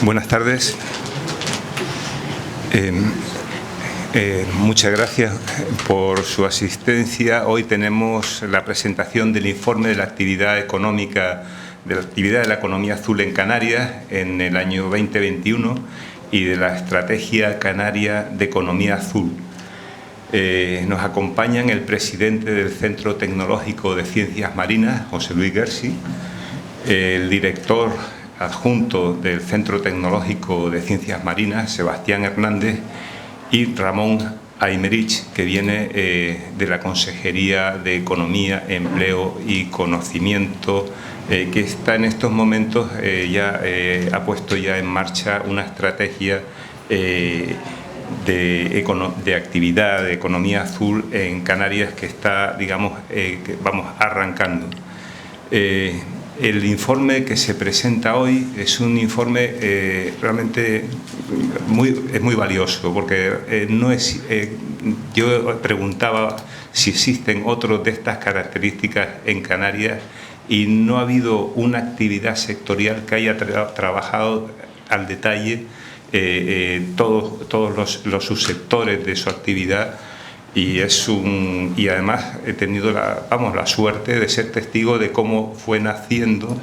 Buenas tardes. Muchas gracias por su asistencia. Hoy tenemos la presentación del informe de la actividad económica, de la actividad de la economía azul en Canarias en el año 2021 y de la estrategia canaria de economía azul. Nos acompañan el presidente del Centro Tecnológico de Ciencias Marinas, José Luis Gersi, el director adjunto del Centro Tecnológico de Ciencias Marinas, Sebastián Hernández, y Ramón Aymerich, que viene de la Consejería de Economía, Empleo y Conocimiento, que está en estos momentos ha puesto ya en marcha una estrategia de actividad de economía azul en Canarias que está, vamos arrancando. El informe que se presenta hoy es un informe realmente muy valioso, porque yo preguntaba si existen otros de estas características en Canarias y no ha habido una actividad sectorial que haya trabajado al detalle todos los subsectores de su actividad. Y además he tenido la suerte de ser testigo de cómo fue naciendo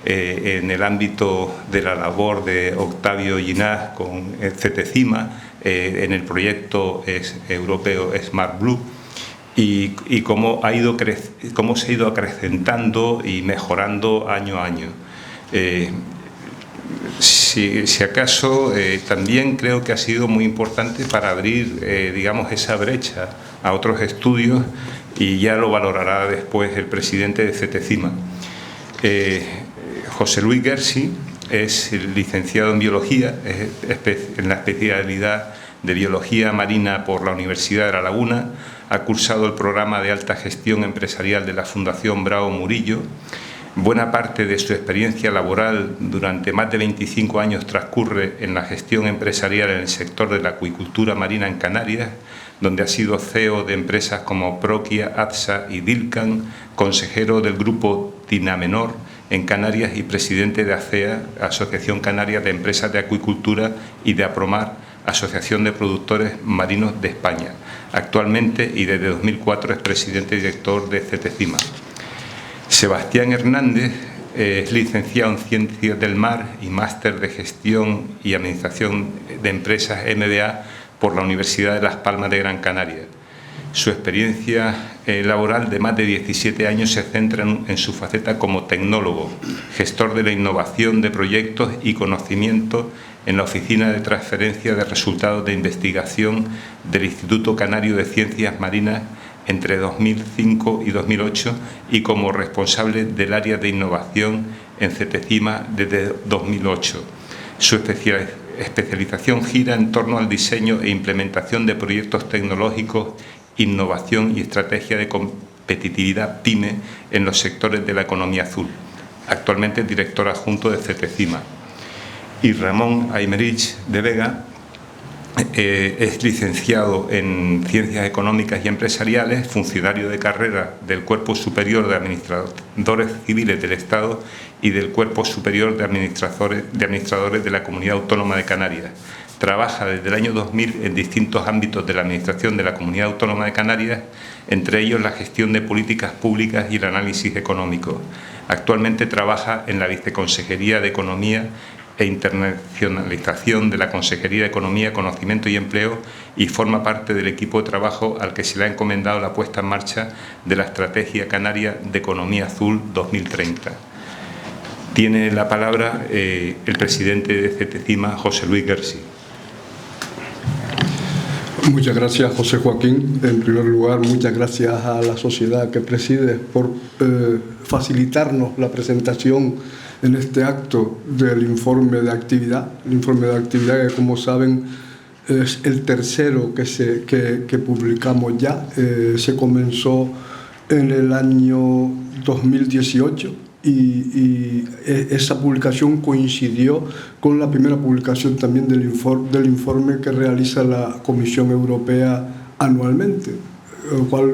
en el ámbito de la labor de Octavio Ginás con el CETECIMA en el proyecto europeo Smart Blue y cómo se ha ido acrecentando y mejorando año a año. Si acaso, también creo que ha sido muy importante para abrir, esa brecha a otros estudios, y ya lo valorará después el presidente de CETECIMA. José Luis Gersi es licenciado en Biología, en la especialidad de Biología Marina por la Universidad de La Laguna, ha cursado el programa de Alta Gestión Empresarial de la Fundación Bravo Murillo. Buena parte de su experiencia laboral durante más de 25 años transcurre en la gestión empresarial en el sector de la acuicultura marina en Canarias, donde ha sido CEO de empresas como Proquia, ADSA y Dilcan, consejero del grupo Tinamenor en Canarias y presidente de ACEA, Asociación Canaria de Empresas de Acuicultura, y de APROMAR, Asociación de Productores Marinos de España. Actualmente y desde 2004 es presidente y director de CETECIMA. Sebastián Hernández es licenciado en Ciencias del Mar y máster de Gestión y Administración de Empresas MBA por la Universidad de Las Palmas de Gran Canaria. Su experiencia laboral de más de 17 años se centra en su faceta como tecnólogo, gestor de la innovación de proyectos y conocimiento en la Oficina de Transferencia de Resultados de Investigación del Instituto Canario de Ciencias Marinas entre 2005 y 2008 y como responsable del área de innovación en CETECIMA desde 2008. Su especialización gira en torno al diseño e implementación de proyectos tecnológicos, innovación y estrategia de competitividad PYME en los sectores de la economía azul. Actualmente es director adjunto de CETECIMA. Y Ramón Aymerich de Vega es licenciado en Ciencias Económicas y Empresariales, funcionario de carrera del Cuerpo Superior de Administradores Civiles del Estado y del Cuerpo Superior de Administradores de la Comunidad Autónoma de Canarias. Trabaja desde el año 2000 en distintos ámbitos de la Administración de la Comunidad Autónoma de Canarias, entre ellos la gestión de políticas públicas y el análisis económico. Actualmente trabaja en la Viceconsejería de Economía e Internacionalización de la Consejería de Economía, Conocimiento y Empleo, y forma parte del equipo de trabajo al que se le ha encomendado la puesta en marcha de la Estrategia Canaria de Economía Azul 2030. Tiene la palabra el presidente de CETECIMA, José Luis Gersi. Muchas gracias, José Joaquín. En primer lugar, muchas gracias a la sociedad que presides por facilitarnos la presentación en este acto del informe de actividad. El informe de actividad, que como saben es el tercero que publicamos ya. Se comenzó en el año 2018 y esa publicación coincidió con la primera publicación también del informe que realiza la Comisión Europea anualmente. lo cual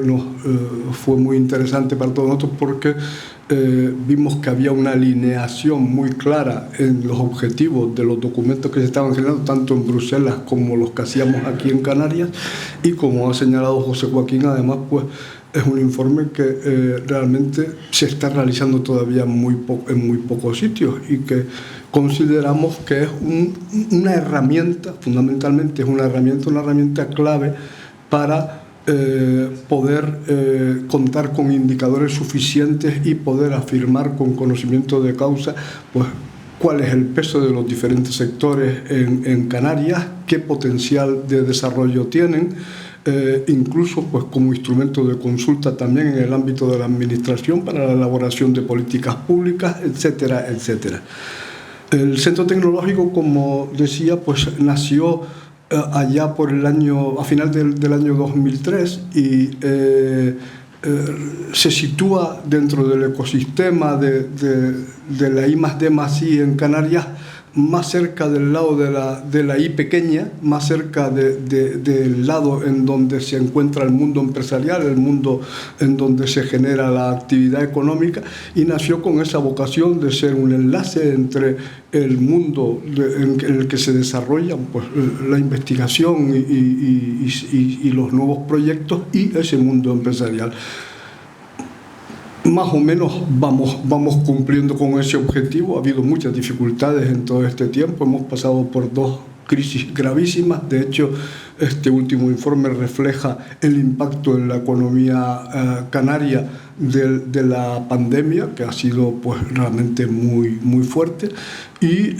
fue muy interesante para todos nosotros porque vimos que había una alineación muy clara en los objetivos de los documentos que se estaban generando tanto en Bruselas como los que hacíamos aquí en Canarias, y como ha señalado José Joaquín, además pues es un informe que realmente se está realizando todavía en muy pocos sitios, y que consideramos que es una herramienta, fundamentalmente es una herramienta clave para poder contar con indicadores suficientes y poder afirmar con conocimiento de causa pues cuál es el peso de los diferentes sectores en Canarias, qué potencial de desarrollo tienen, incluso pues como instrumento de consulta también en el ámbito de la administración para la elaboración de políticas públicas, etcétera, etcétera. El Centro Tecnológico, como decía, pues nació allá por a final del año 2003 y se sitúa dentro del ecosistema de la I+D+I en Canarias, más cerca del lado de la I pequeña, más cerca del lado en donde se encuentra el mundo empresarial, el mundo en donde se genera la actividad económica, y nació con esa vocación de ser un enlace entre el mundo en el que se desarrollan pues, la investigación y los nuevos proyectos y ese mundo empresarial. Más o menos vamos cumpliendo con ese objetivo. Ha habido muchas dificultades en todo este tiempo. Hemos pasado por 2 crisis gravísimas. De hecho, este último informe refleja el impacto en la economía canaria de la pandemia, que ha sido pues, realmente muy fuerte. Y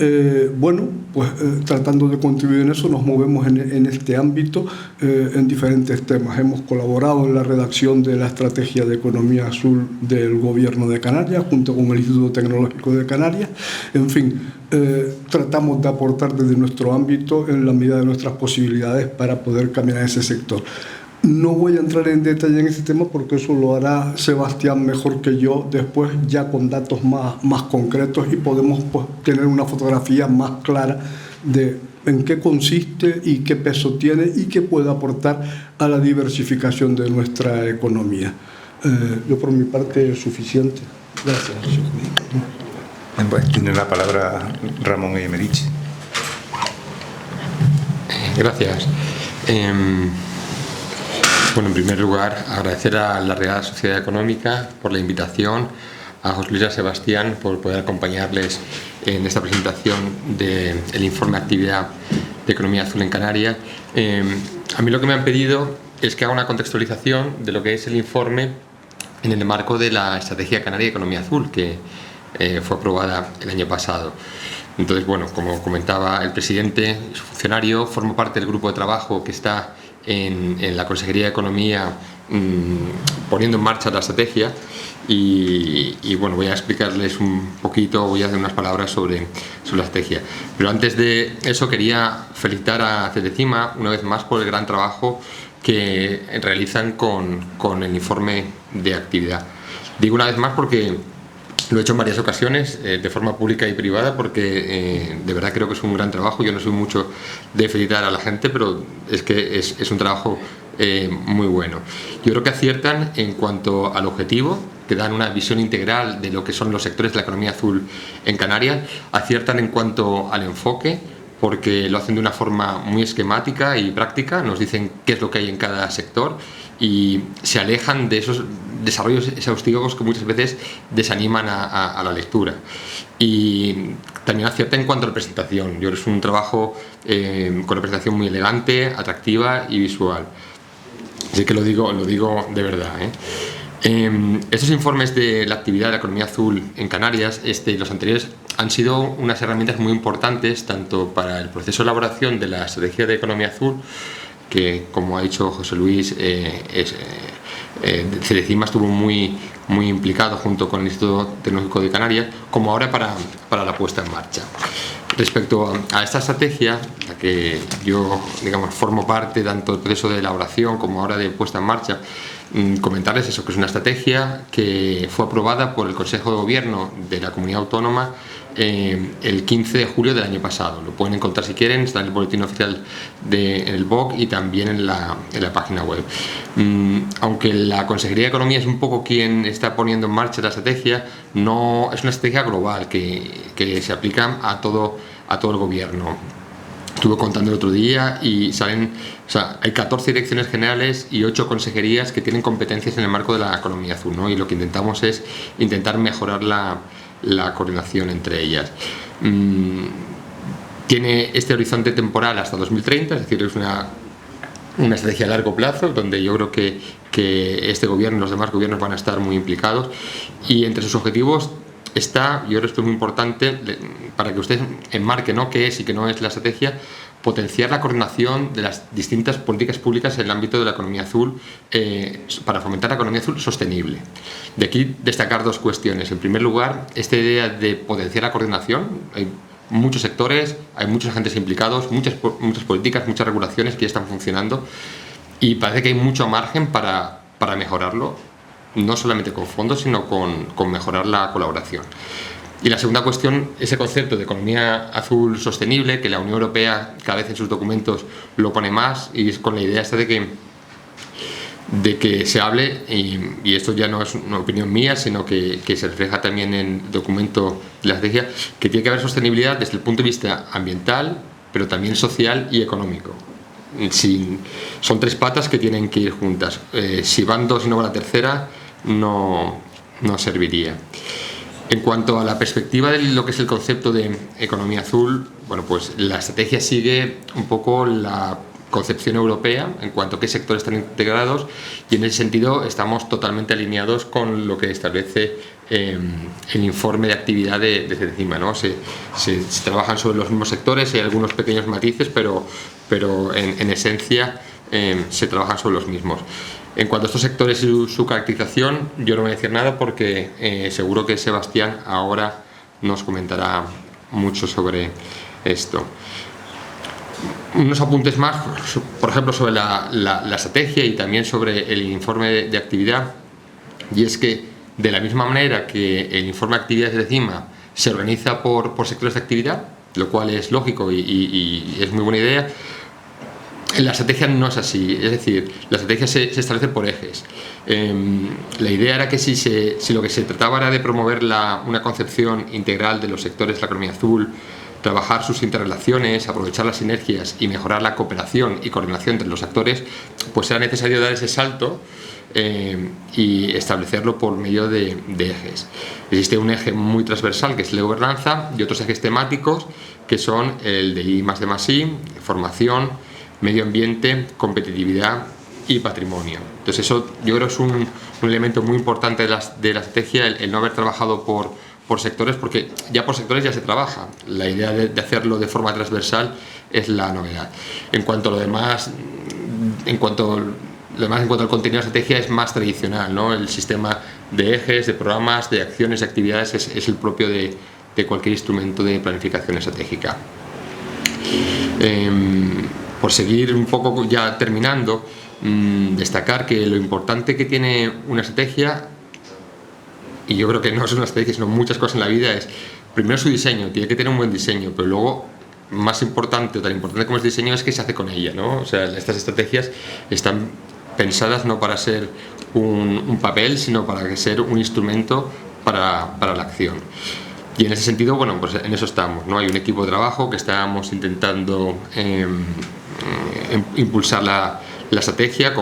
bueno, pues tratando de contribuir en eso, nos movemos en este ámbito en diferentes temas. Hemos colaborado en la redacción de la Estrategia de Economía Azul del Gobierno de Canarias, junto con el Instituto Tecnológico de Canarias. En fin, tratamos de aportar desde nuestro ámbito en la medida de nuestras posibilidades para poder caminar ese sector. No voy a entrar en detalle en ese tema porque eso lo hará Sebastián mejor que yo después, ya con datos más concretos, y podemos pues, tener una fotografía más clara de en qué consiste y qué peso tiene y qué puede aportar a la diversificación de nuestra economía. Yo por mi parte es suficiente. Gracias. Pues tiene la palabra Ramón Eyemerich. Gracias. Bueno, en primer lugar, agradecer a la Real Sociedad Económica por la invitación, a José Luis y a Sebastián por poder acompañarles en esta presentación del informe de actividad de Economía Azul en Canarias. A mí lo que me han pedido es que haga una contextualización de lo que es el informe en el marco de la Estrategia Canaria de Economía Azul, que fue aprobada el año pasado. Entonces, bueno, como comentaba el presidente, su funcionario forma parte del grupo de trabajo que está en la Consejería de Economía poniendo en marcha la estrategia y bueno, voy a explicarles un poquito, voy a hacer unas palabras sobre la estrategia. Pero antes de eso quería felicitar a Cedecima una vez más por el gran trabajo que realizan con el informe de actividad. Digo una vez más porque lo he hecho en varias ocasiones, de forma pública y privada, porque de verdad creo que es un gran trabajo. Yo no soy mucho de felicitar a la gente, pero es que es un trabajo muy bueno. Yo creo que aciertan en cuanto al objetivo, que dan una visión integral de lo que son los sectores de la economía azul en Canarias. Aciertan en cuanto al enfoque, porque lo hacen de una forma muy esquemática y práctica, nos dicen qué es lo que hay en cada sector y se alejan de esos desarrollos exhaustivos que muchas veces desaniman a la lectura. Y también acierta en cuanto a la presentación. Yo creo que es un trabajo con una presentación muy elegante, atractiva y visual. Así que lo digo de verdad, Estos informes de la actividad de la economía azul en Canarias, y los anteriores, han sido unas herramientas muy importantes tanto para el proceso de elaboración de la estrategia de economía azul, que, como ha dicho José Luis, Cedecima estuvo muy implicado junto con el Instituto Tecnológico de Canarias, como ahora para la puesta en marcha. Respecto a esta estrategia, la que yo, digamos, formo parte tanto del proceso de elaboración como ahora de puesta en marcha, comentarles eso, que es una estrategia que fue aprobada por el Consejo de Gobierno de la Comunidad Autónoma el 15 de julio del año pasado. Lo pueden encontrar si quieren, está en el boletín oficial en el BOC y también en la página web. Aunque la Consejería de Economía es un poco quien está poniendo en marcha la estrategia, no es una estrategia global que se aplica a todo el Gobierno. Estuve contando el otro día y hay 14 direcciones generales y 8 consejerías que tienen competencias en el marco de la economía azul, ¿no? Y lo que intentamos es mejorar la coordinación entre ellas. Tiene este horizonte temporal hasta 2030, es decir, es una estrategia a largo plazo, donde yo creo que este gobierno y los demás gobiernos van a estar muy implicados, y entre sus objetivos está, yo creo que esto es muy importante para que ustedes enmarquen, ¿no?, qué es y qué no es la estrategia: potenciar la coordinación de las distintas políticas públicas en el ámbito de la economía azul para fomentar la economía azul sostenible. De aquí destacar 2 cuestiones. En primer lugar, esta idea de potenciar la coordinación. Hay muchos sectores, hay muchos agentes implicados, muchas políticas, muchas regulaciones que ya están funcionando, y parece que hay mucho margen para mejorarlo, no solamente con fondos, sino con mejorar la colaboración. Y la segunda cuestión, ese concepto de economía azul sostenible, que la Unión Europea cada vez en sus documentos lo pone más, y es con la idea esta de que se hable, y esto ya no es una opinión mía, sino que se refleja también en el documento de la estrategia, que tiene que haber sostenibilidad desde el punto de vista ambiental, pero también social y económico. Son 3 patas que tienen que ir juntas. Si van 2 y no va la tercera, no serviría. En cuanto a la perspectiva de lo que es el concepto de economía azul, bueno, pues la estrategia sigue un poco la concepción europea en cuanto a qué sectores están integrados, y en ese sentido estamos totalmente alineados con lo que establece el informe de actividad de CEDECIMA, ¿no? Se trabajan sobre los mismos sectores, hay algunos pequeños matices, pero en esencia se trabajan sobre los mismos. En cuanto a estos sectores y su caracterización, yo no voy a decir nada porque seguro que Sebastián ahora nos comentará mucho sobre esto. Unos apuntes más, por ejemplo, sobre la estrategia y también sobre el informe de actividad, y es que de la misma manera que el informe de actividad de CEDECIMA se organiza por sectores de actividad, lo cual es lógico y es muy buena idea, la estrategia no es así. Es decir, la estrategia se establece por ejes. La idea era que si lo que se trataba era de promover una concepción integral de los sectores de la economía azul, trabajar sus interrelaciones, aprovechar las sinergias y mejorar la cooperación y coordinación entre los actores, pues era necesario dar ese salto y establecerlo por medio de ejes. Existe un eje muy transversal, que es la gobernanza, y otros ejes temáticos, que son el de I+D+I, formación, medio ambiente, competitividad y patrimonio. Entonces eso yo creo es un elemento muy importante de la estrategia, el no haber trabajado por sectores, porque ya por sectores ya se trabaja. La idea de hacerlo de forma transversal es la novedad. En cuanto a lo demás, en cuanto al contenido de la estrategia, es más tradicional, ¿no? El sistema de ejes, de programas, de acciones, de actividades es el propio de cualquier instrumento de planificación estratégica. Por seguir un poco ya terminando, destacar que lo importante que tiene una estrategia, y yo creo que no es una estrategia sino muchas cosas en la vida, es primero su diseño. Tiene que tener un buen diseño, pero luego más importante o tan importante como es el diseño es qué se hace con ella, ¿no? O sea, estas estrategias están pensadas no para ser un papel, sino para ser un instrumento para la acción. Y en ese sentido, bueno, pues en eso estamos, ¿no? Hay un equipo de trabajo que estamos intentando impulsar la estrategia,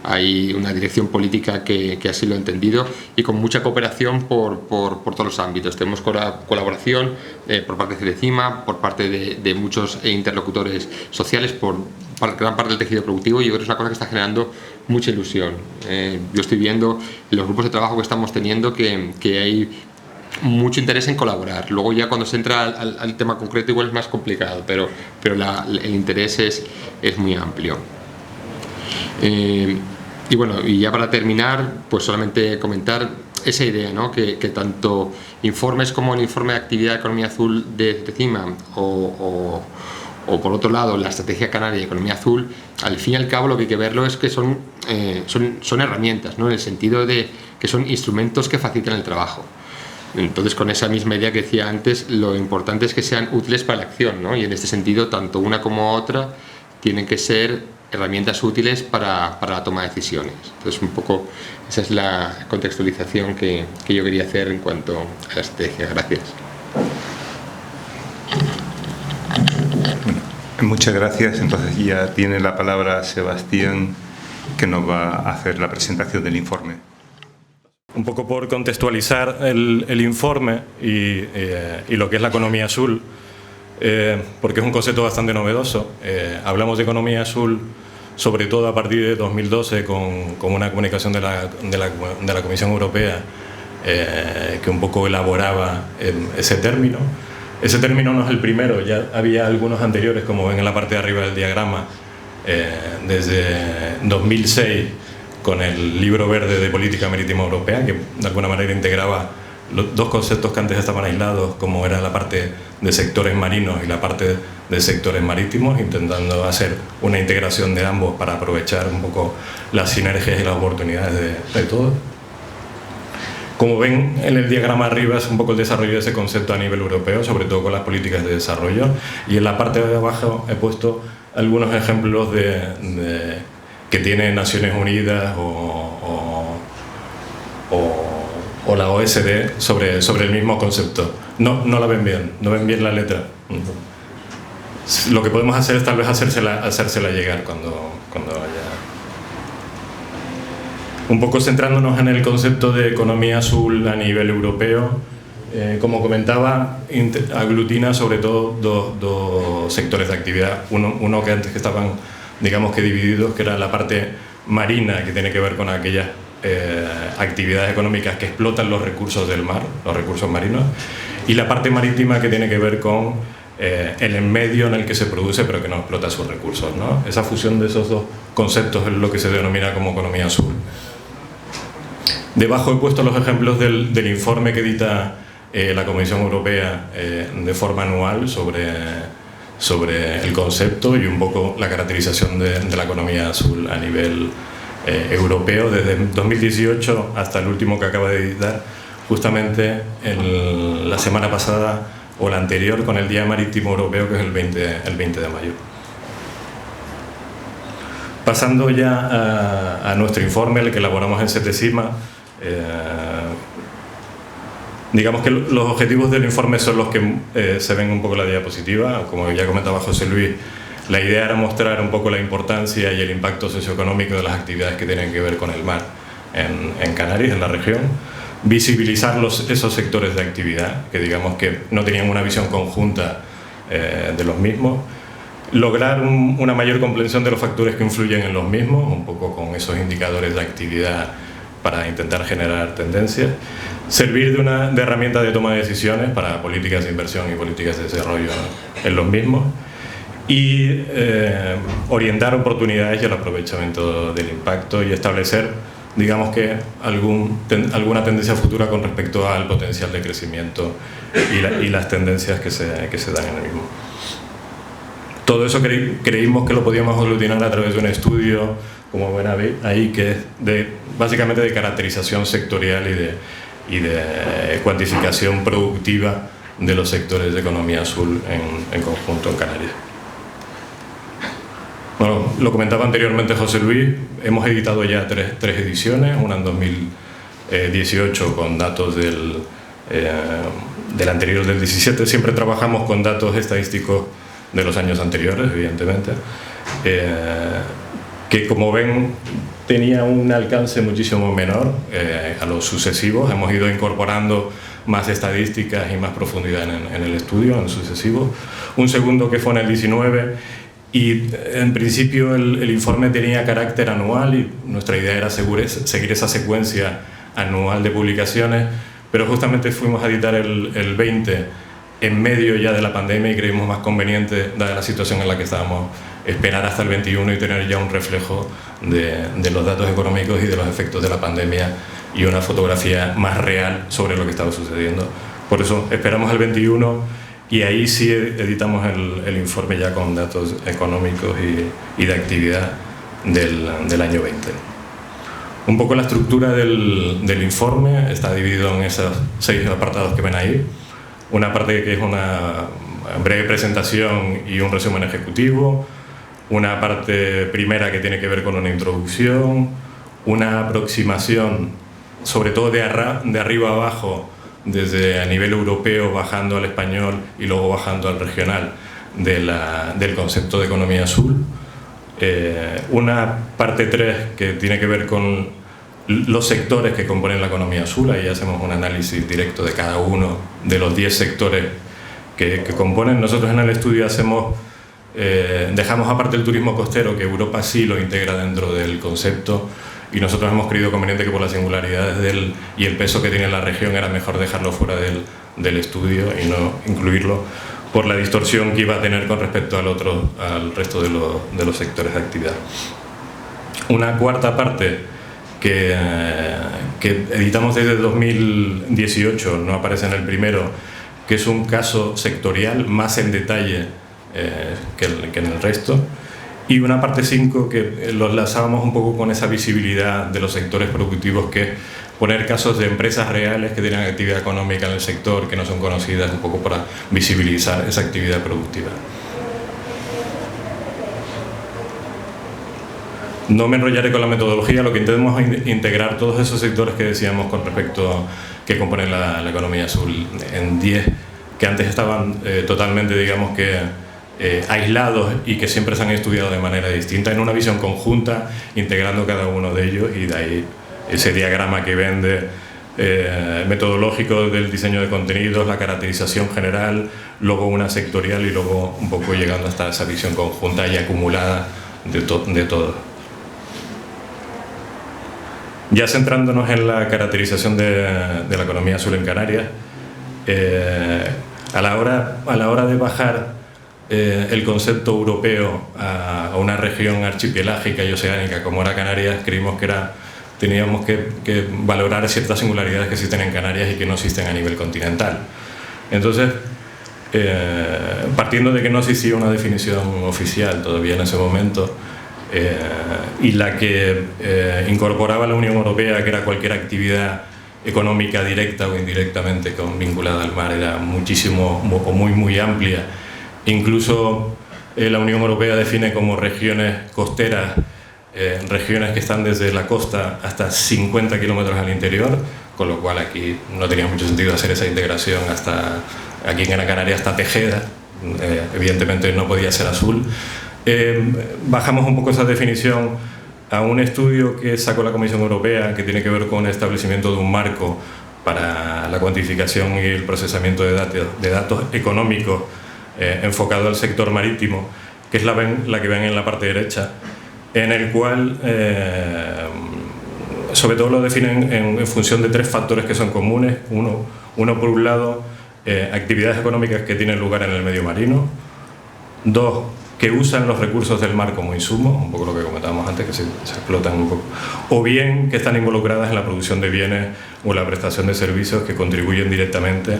hay una dirección política que así lo ha entendido, y con mucha cooperación por todos los ámbitos. Tenemos colaboración por parte de CEDECIMA, por parte de muchos interlocutores sociales, por gran parte del tejido productivo, y yo creo que es una cosa que está generando mucha ilusión. Yo estoy viendo en los grupos de trabajo que estamos teniendo que hay mucho interés en colaborar. Luego ya cuando se entra al tema concreto igual es más complicado, pero el interés es muy amplio. Y bueno, y ya para terminar, pues solamente comentar esa idea, ¿no? que tanto informes como el informe de actividad de economía azul de CIMA o por otro lado la estrategia canaria de economía azul, al fin y al cabo lo que hay que verlo es que son herramientas, ¿no? En el sentido de que son instrumentos que facilitan el trabajo. Entonces, con esa misma idea que decía antes, lo importante es que sean útiles para la acción, ¿no? Y en este sentido, tanto una como otra tienen que ser herramientas útiles para la toma de decisiones. Entonces, un poco esa es la contextualización que yo quería hacer en cuanto a la estrategia. Gracias. Muchas gracias. Entonces ya tiene la palabra Sebastián, que nos va a hacer la presentación del informe. Un poco por contextualizar el informe y lo que es la economía azul, porque es un concepto bastante novedoso. Hablamos de economía azul sobre todo a partir de 2012 con una comunicación de la Comisión Europea que un poco elaboraba ese término. Ese término no es el primero, ya había algunos anteriores, como ven en la parte de arriba del diagrama, desde 2006 con el Libro Verde de Política Marítima Europea, que de alguna manera integraba los dos conceptos que antes estaban aislados, como era la parte de sectores marinos y la parte de sectores marítimos, intentando hacer una integración de ambos para aprovechar un poco las sinergias y las oportunidades de todo. Como ven en el diagrama arriba es un poco el desarrollo de ese concepto a nivel europeo, sobre todo con las políticas de desarrollo, y en la parte de abajo he puesto algunos ejemplos que tienen Naciones Unidas o la OSD sobre el mismo concepto. No la ven bien, no ven bien la letra. Lo que podemos hacer es tal vez hacérsela llegar cuando haya. Un poco centrándonos en el concepto de economía azul a nivel europeo, como comentaba, aglutina sobre todo dos sectores de actividad. Uno que antes que estaban, digamos que divididos, que era la parte marina, que tiene que ver con aquellas actividades económicas que explotan los recursos del mar, los recursos marinos, y la parte marítima, que tiene que ver con el medio en el que se produce pero que no explota sus recursos, ¿no? Esa fusión de esos dos conceptos es lo que se denomina como economía azul. Debajo he puesto los ejemplos del informe que edita la Comisión Europea de forma anual sobre el concepto y un poco la caracterización de la economía azul a nivel europeo, desde 2018 hasta el último que acaba de editar, justamente la semana pasada o la anterior, con el Día Marítimo Europeo, que es el 20 de mayo. Pasando ya a nuestro informe, el que elaboramos en CETESIMA, digamos que los objetivos del informe son los que se ven un poco en la diapositiva. Como ya comentaba José Luis, la idea era mostrar un poco la importancia y el impacto socioeconómico de las actividades que tienen que ver con el mar en Canarias, en la región, visibilizar esos sectores de actividad que digamos que no tenían una visión conjunta de los mismos, lograr una mayor comprensión de los factores que influyen en los mismos, un poco con esos indicadores de actividad para intentar generar tendencias, servir de herramienta de toma de decisiones para políticas de inversión y políticas de desarrollo en los mismos, y orientar oportunidades y el aprovechamiento del impacto y establecer, digamos que alguna tendencia futura con respecto al potencial de crecimiento y las tendencias que se dan en el mismo. Todo eso creímos que lo podíamos aglutinar a través de un estudio, como ven ahí, que es básicamente de caracterización sectorial y de cuantificación productiva de los sectores de economía azul en conjunto en Canarias. Bueno, lo comentaba anteriormente José Luis, hemos editado ya tres ediciones, una en 2018 con datos del anterior, del 17. Siempre trabajamos con datos estadísticos de los años anteriores, evidentemente, que como ven tenía un alcance muchísimo menor a los sucesivos. Hemos ido incorporando más estadísticas y más profundidad en el estudio, en sucesivos. Un segundo que fue en el 19, y en principio el informe tenía carácter anual y nuestra idea era seguir esa secuencia anual de publicaciones, pero justamente fuimos a editar el 20 en medio ya de la pandemia y creímos más conveniente, dada la situación en la que estábamos, esperar hasta el 21 y tener ya un reflejo de los datos económicos y de los efectos de la pandemia y una fotografía más real sobre lo que estaba sucediendo. Por eso esperamos el 21 y ahí sí editamos el informe ya con datos económicos y de actividad del año 20. Un poco la estructura del informe está dividido en esos 6 apartados que ven ahí. Una parte que es una breve presentación y un resumen ejecutivo, una parte primera que tiene que ver con una introducción, una aproximación, sobre todo de arriba a abajo, desde a nivel europeo, bajando al español y luego bajando al regional, del concepto de economía azul. Una parte 3 que tiene que ver con los sectores que componen la economía azul. Ahí hacemos un análisis directo de cada uno de los 10 sectores que componen. Nosotros en el estudio dejamos aparte el turismo costero, que Europa sí lo integra dentro del concepto, y nosotros hemos creído conveniente que por las singularidades y el peso que tiene la región era mejor dejarlo fuera del estudio y no incluirlo por la distorsión que iba a tener con respecto al resto de los sectores de actividad. Una cuarta parte que editamos desde 2018, no aparece en el primero, que es un caso sectorial más en detalle que en el resto, y una parte 5 que lo enlazábamos un poco con esa visibilidad de los sectores productivos, que poner casos de empresas reales que tienen actividad económica en el sector, que no son conocidas, un poco para visibilizar esa actividad productiva. No me enrollaré con la metodología, lo que intentamos es integrar todos esos sectores que decíamos con respecto a que componen la economía azul en 10, que antes estaban totalmente, digamos que, aislados y que siempre se han estudiado de manera distinta, en una visión conjunta, integrando cada uno de ellos, y de ahí ese diagrama que ven metodológico del diseño de contenidos, la caracterización general, luego una sectorial y luego un poco llegando hasta esa visión conjunta y acumulada de todo. Ya centrándonos en la caracterización de la economía azul en Canarias, a la hora de bajar el concepto europeo a una región archipelágica y oceánica como era Canarias, creímos que teníamos que valorar ciertas singularidades que existen en Canarias y que no existen a nivel continental. Entonces, partiendo de que no existía una definición oficial todavía en ese momento, y la que incorporaba la Unión Europea, que era cualquier actividad económica directa o indirectamente vinculada al mar, era muchísimo o muy amplia. Incluso la Unión Europea define como regiones costeras regiones que están desde la costa hasta 50 kilómetros al interior, con lo cual aquí no tenía mucho sentido hacer esa integración hasta aquí en Gran Canaria, hasta Tejeda. Evidentemente no podía ser azul. Bajamos un poco esa definición a un estudio que sacó la Comisión Europea, que tiene que ver con el establecimiento de un marco para la cuantificación y el procesamiento de datos económicos enfocado al sector marítimo, que es la que ven en la parte derecha, en el cual sobre todo lo definen en función de 3 factores que son comunes. Uno por un lado, actividades económicas que tienen lugar en el medio marino. 2, que usan los recursos del mar como insumos, un poco lo que comentábamos antes, que se explotan un poco, o bien que están involucradas en la producción de bienes o en la prestación de servicios que contribuyen directamente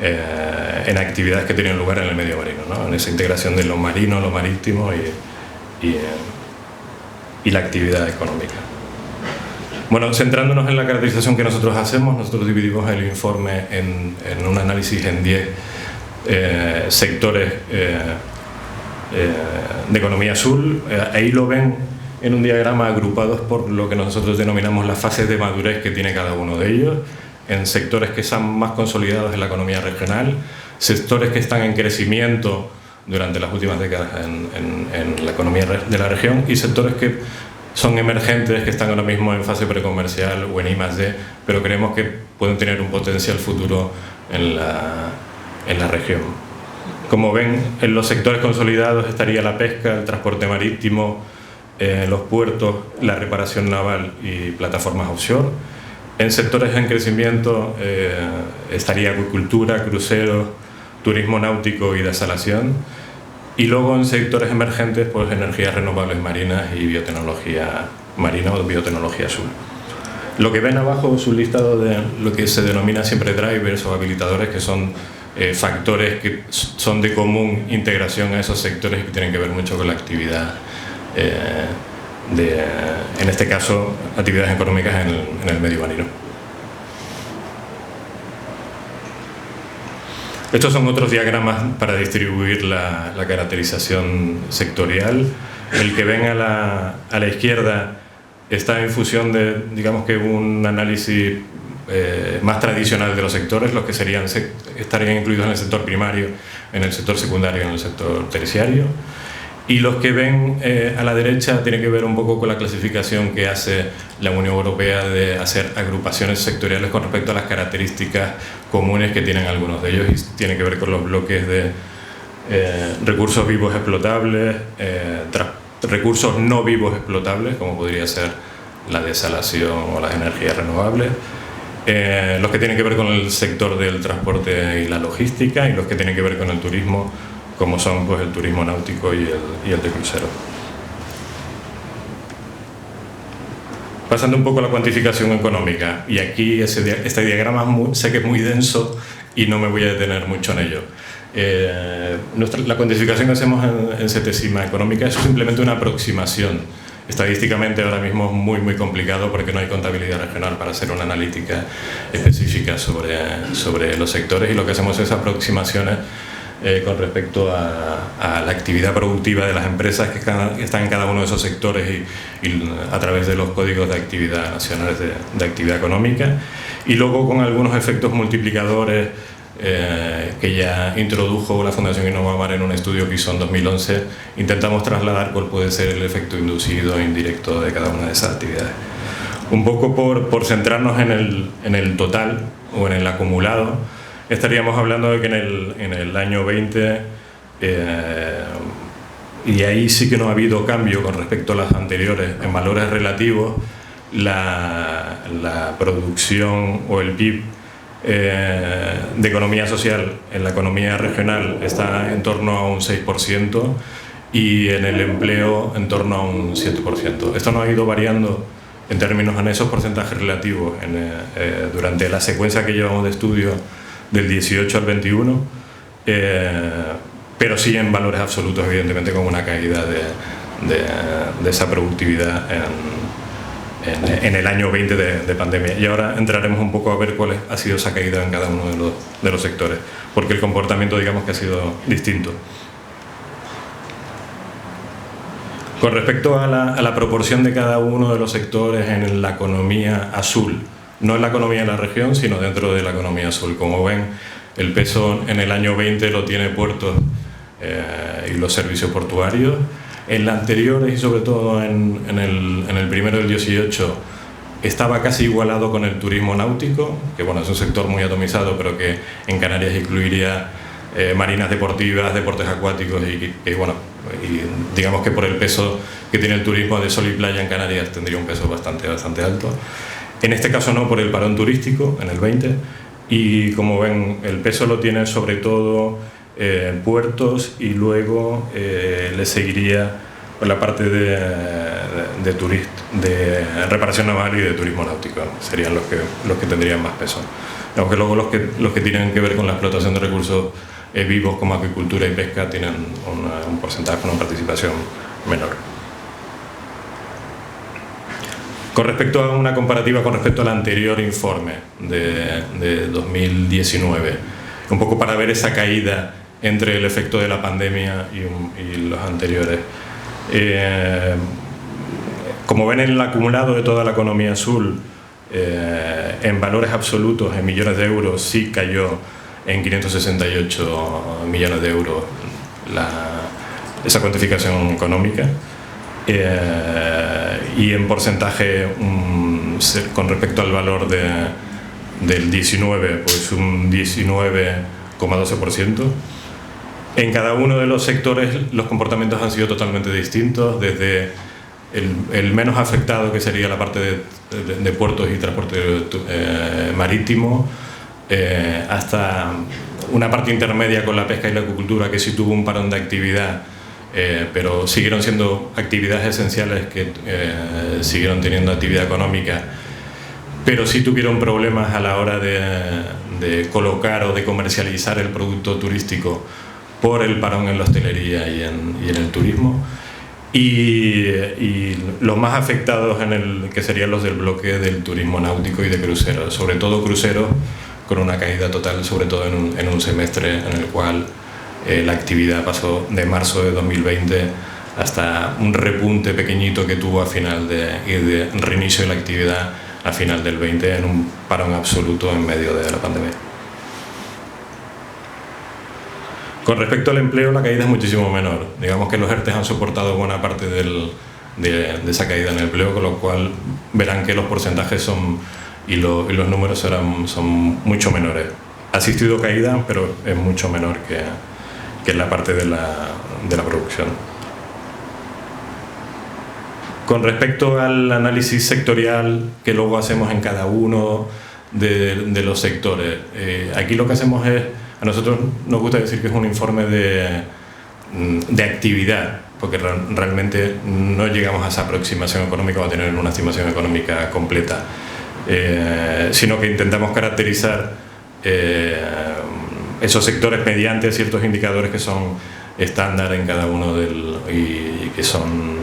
en actividades que tienen lugar en el medio marino, ¿no? En esa integración de lo marino, lo marítimo y la actividad económica. Bueno, centrándonos en la caracterización que nosotros hacemos, nosotros dividimos el informe en un análisis en 10 sectores de economía azul. Ahí lo ven en un diagrama agrupados por lo que nosotros denominamos las fases de madurez que tiene cada uno de ellos, en sectores que están más consolidados en la economía regional, sectores que están en crecimiento durante las últimas décadas en la economía de la región, y sectores que son emergentes, que están ahora mismo en fase precomercial o en I+D, pero creemos que pueden tener un potencial futuro en la región. Como ven, en los sectores consolidados estaría la pesca, el transporte marítimo, los puertos, la reparación naval y plataformas offshore. En sectores en crecimiento estaría acuicultura, cruceros, turismo náutico y desalación. Y luego en sectores emergentes, pues energías renovables marinas y biotecnología marina o biotecnología azul. Lo que ven abajo es un listado de lo que se denomina siempre drivers o habilitadores, que son factores que son de común integración a esos sectores y que tienen que ver mucho con la actividad, en este caso, actividades económicas en el medio marino. Estos son otros diagramas para distribuir la caracterización sectorial. El que ven a la izquierda está en función de, digamos que un análisis más tradicional de los sectores, los que estarían incluidos en el sector primario, en el sector secundario y en el sector terciario. Y los que ven a la derecha tienen que ver un poco con la clasificación que hace la Unión Europea de hacer agrupaciones sectoriales con respecto a las características comunes que tienen algunos de ellos, y tiene que ver con los bloques de recursos vivos explotables, recursos no vivos explotables, como podría ser la desalación o las energías renovables, los que tienen que ver con el sector del transporte y la logística, y los que tienen que ver con el turismo, como son pues el turismo náutico y el de crucero. Pasando un poco a la cuantificación económica, y aquí este diagrama sé que es muy denso y no me voy a detener mucho en ello. La cuantificación que hacemos en Centésima Económica es simplemente una aproximación. Estadísticamente ahora mismo es muy complicado porque no hay contabilidad regional para hacer una analítica específica sobre los sectores, y lo que hacemos es aproximaciones con respecto a la actividad productiva de las empresas que están en cada uno de esos sectores y a través de los códigos de actividad nacionales de actividad económica, y luego con algunos efectos multiplicadores que ya introdujo la Fundación Innovamar en un estudio que hizo en 2011, intentamos trasladar cuál puede ser el efecto inducido e indirecto de cada una de esas actividades. Un poco por centrarnos en el total o en el acumulado, estaríamos hablando de que en el año 20, y ahí sí que no ha habido cambio con respecto a las anteriores, en valores relativos, la producción o el PIB de economía social en la economía regional está en torno a un 6% y en el empleo en torno a un 7%. Esto no ha ido variando en esos porcentajes relativos durante la secuencia que llevamos de estudio del 18 al 21, pero sí en valores absolutos, evidentemente, con una caída de esa productividad en el año 20 de pandemia. Y ahora entraremos un poco a ver cuál ha sido esa caída en cada uno de los sectores, porque el comportamiento, digamos, que ha sido distinto. Con respecto a la proporción de cada uno de los sectores en la economía azul, no en la economía de la región, sino dentro de la economía azul. Como ven, el peso en el año 20 lo tiene puertos y los servicios portuarios. En la anterior y sobre todo en el primero del 18 estaba casi igualado con el turismo náutico, que bueno, es un sector muy atomizado, pero que en Canarias incluiría marinas deportivas, deportes acuáticos y bueno, y digamos que por el peso que tiene el turismo de sol y playa en Canarias tendría un peso bastante alto. En este caso no, por el parón turístico en el 20, y como ven el peso lo tiene sobre todo puertos, y luego le seguiría la parte de reparación naval y de turismo náutico. Serían los que tendrían más peso. Aunque luego los que tienen que ver con la explotación de recursos vivos como agricultura y pesca tienen un porcentaje, una participación menor. Con respecto a una comparativa con respecto al anterior informe de 2019, un poco para ver esa caída entre el efecto de la pandemia y los anteriores. Como ven, en el acumulado de toda la economía azul, en valores absolutos, en millones de euros, sí cayó en 568 millones de euros esa cuantificación económica. Y en porcentaje, con respecto al valor del 19, pues un 19,12%. En cada uno de los sectores los comportamientos han sido totalmente distintos, desde el menos afectado, que sería la parte de puertos y transporte marítimo, hasta una parte intermedia con la pesca y la acuicultura, que sí tuvo un parón de actividad, pero siguieron siendo actividades esenciales que siguieron teniendo actividad económica. pero sí tuvieron problemas a la hora de colocar o de comercializar el producto turístico por el parón en la hostelería y en el turismo. Y los más afectados que serían los del bloque del turismo náutico y de cruceros, sobre todo cruceros, con una caída total, sobre todo en un semestre en el cual la actividad pasó de marzo de 2020 hasta un repunte pequeñito que tuvo y de reinicio de la actividad a final del 20 en un parón absoluto en medio de la pandemia. Con respecto al empleo, la caída es muchísimo menor. Digamos que los ERTE han soportado buena parte de esa caída en el empleo, con lo cual verán que los porcentajes y los números son mucho menores. Ha existido caída, pero es mucho menor que en la parte de la producción. Con respecto al análisis sectorial que luego hacemos en cada uno de los sectores, aquí lo que hacemos es, a nosotros nos gusta decir que es un informe de actividad, porque realmente no llegamos a esa aproximación económica o a tener una estimación económica completa, sino que intentamos caracterizar esos sectores mediante ciertos indicadores que son estándar en cada uno y que son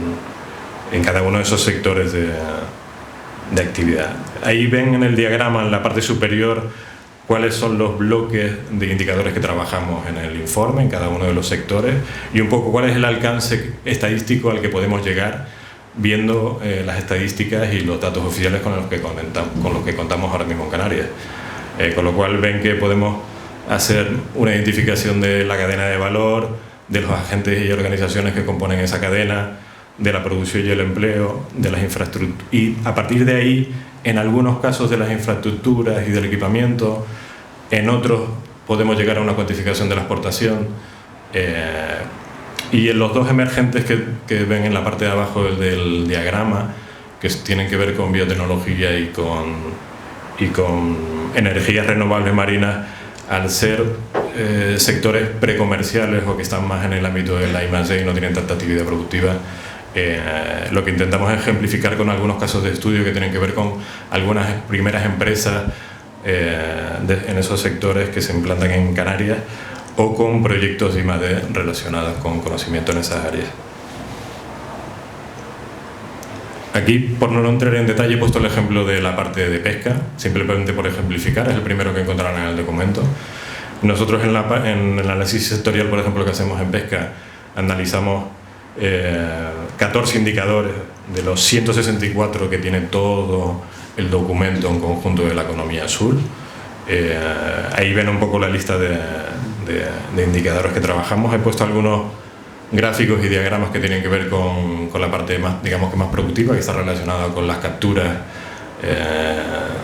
en cada uno de esos sectores de actividad. Ahí ven en el diagrama, en la parte superior, cuáles son los bloques de indicadores que trabajamos en el informe, en cada uno de los sectores, y un poco cuál es el alcance estadístico al que podemos llegar viendo las estadísticas y los datos oficiales con los que contamos ahora mismo en Canarias. Con lo cual ven que podemos hacer una identificación de la cadena de valor, de los agentes y organizaciones que componen esa cadena, de la producción y el empleo, de las infraestructuras, y a partir de ahí, en algunos casos de las infraestructuras y del equipamiento, en otros podemos llegar a una cuantificación de la exportación, y en los dos emergentes que ven en la parte de abajo del diagrama, que tienen que ver con biotecnología y con energías renovables marinas, al ser sectores precomerciales o que están más en el ámbito de la I+D y no tienen tanta actividad productiva, lo que intentamos es ejemplificar con algunos casos de estudio que tienen que ver con algunas primeras empresas en esos sectores que se implantan en Canarias o con proyectos de I+D relacionados con conocimiento en esas áreas. Aquí, por no entrar en detalle, he puesto el ejemplo de la parte de pesca, simplemente por ejemplificar, es el primero que encontrarán en el documento. Nosotros en el análisis sectorial, por ejemplo, que hacemos en pesca, analizamos 14 indicadores de los 164 que tiene todo el documento en conjunto de la economía azul. Ahí ven un poco la lista de indicadores que trabajamos. He puesto algunos gráficos y diagramas que tienen que ver con la parte más, digamos que más productiva, que está relacionada con las capturas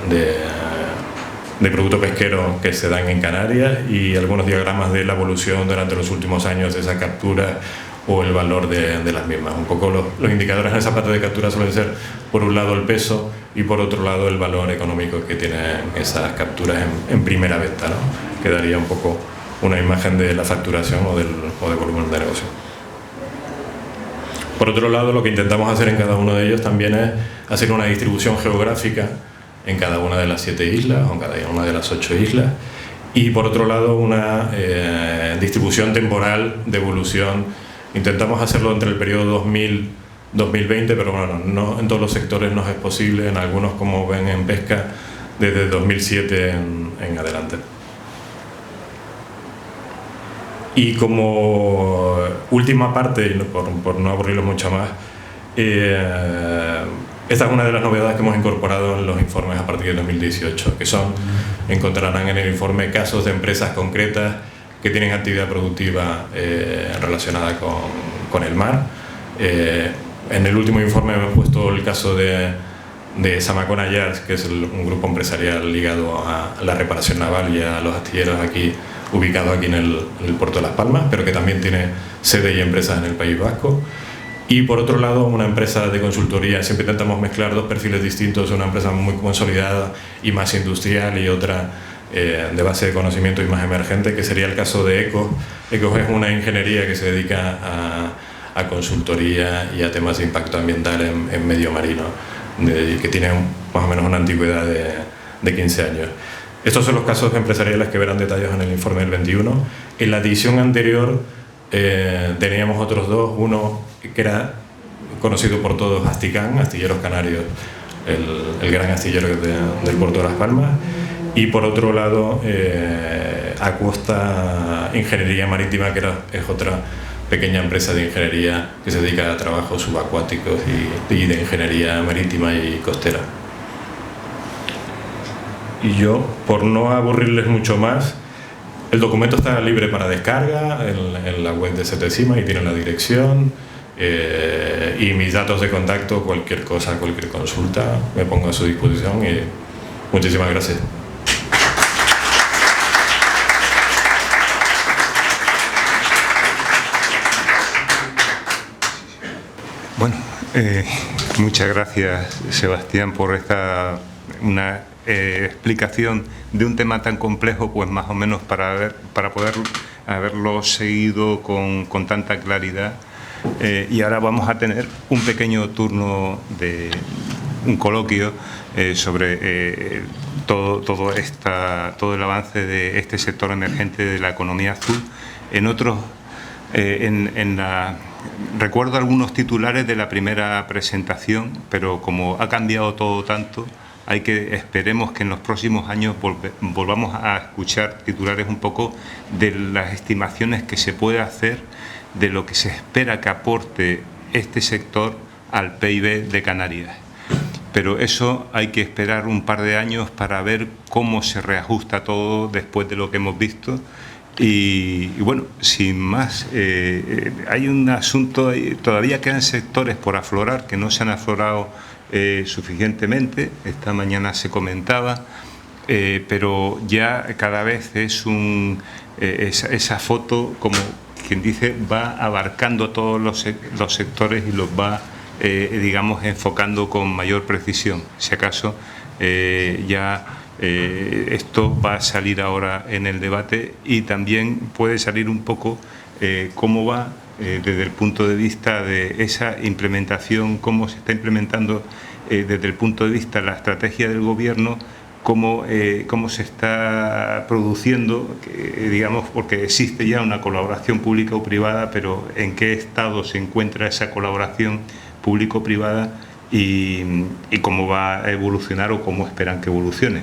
de producto pesquero que se dan en Canarias, y algunos diagramas de la evolución durante los últimos años de esa captura o el valor de las mismas. Un poco los indicadores en esa parte de captura suelen ser, por un lado, el peso y por otro lado el valor económico que tienen esas capturas en primera venta, ¿no? Que daría un poco una imagen de la facturación o del volumen de negocio. Por otro lado, lo que intentamos hacer en cada uno de ellos también es hacer una distribución geográfica en cada una de las 7 islas o en cada una de las 8 islas, y por otro lado una distribución temporal de evolución. Intentamos hacerlo entre el periodo 2000-2020, pero bueno, no en todos los sectores nos es posible, en algunos, como ven en pesca, desde 2007 en adelante. Y como última parte, y por no aburrirlo mucho más, esta es una de las novedades que hemos incorporado en los informes a partir de 2018, que encontrarán en el informe casos de empresas concretas que tienen actividad productiva relacionada con el mar. En el último informe hemos puesto el caso de Samacona Yards, que es un grupo empresarial ligado a la reparación naval y a los astilleros aquí, ubicado aquí en el puerto de Las Palmas, pero que también tiene sede y empresas en el País Vasco. Y por otro lado, una empresa de consultoría. Siempre intentamos mezclar dos perfiles distintos, una empresa muy consolidada y más industrial, y otra de base de conocimiento y más emergente, que sería el caso de ECOS. ECOS es una ingeniería que se dedica a consultoría y a temas de impacto ambiental en medio marino. que tienen más o menos una antigüedad de 15 años. Estos son los casos empresariales que verán detallados en el informe del 21. En la edición anterior teníamos otros dos, uno que era conocido por todos, Asticán, Astilleros Canarios, el gran astillero del puerto de Las Palmas, y por otro lado Acosta Ingeniería Marítima, que es otra pequeña empresa de ingeniería que se dedica a trabajos subacuáticos y de ingeniería marítima y costera. Y yo, por no aburrirles mucho más, el documento está libre para descarga en la web de CETESIMA y tiene la dirección y mis datos de contacto, cualquier cosa, cualquier consulta, me pongo a su disposición y muchísimas gracias. Bueno, muchas gracias, Sebastián, por una explicación de un tema tan complejo, pues más o menos para poder haberlo seguido con tanta claridad. Y ahora vamos a tener un pequeño turno de un coloquio sobre todo el avance de este sector emergente de la economía azul. Recuerdo algunos titulares de la primera presentación, pero como ha cambiado todo tanto, esperemos que en los próximos años volvamos a escuchar titulares un poco de las estimaciones que se puede hacer de lo que se espera que aporte este sector al PIB de Canarias. Pero eso hay que esperar un par de años para ver cómo se reajusta todo después de lo que hemos visto. Y bueno, sin más, hay un asunto, todavía quedan sectores por aflorar que no se han aflorado suficientemente. Esta mañana se comentaba, pero ya cada vez es esa foto, como quien dice, va abarcando todos los sectores y los va, digamos, enfocando con mayor precisión. Si acaso esto va a salir ahora en el debate y también puede salir un poco cómo va desde el punto de vista de esa implementación, cómo se está implementando desde el punto de vista de la estrategia del gobierno, cómo se está produciendo, digamos, porque existe ya una colaboración pública o privada, pero en qué estado se encuentra esa colaboración público-privada y cómo va a evolucionar o cómo esperan que evolucione.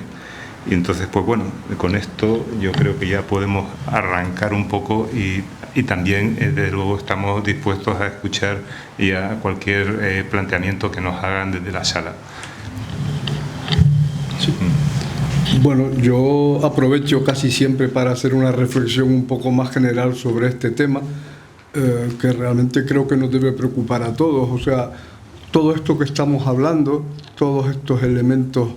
Y entonces, pues bueno, con esto yo creo que ya podemos arrancar un poco y también, desde luego, estamos dispuestos a escuchar ya cualquier planteamiento que nos hagan desde la sala. Sí. Bueno, yo aprovecho casi siempre para hacer una reflexión un poco más general sobre este tema, que realmente creo que nos debe preocupar a todos. O sea, todo esto que estamos hablando, todos estos elementos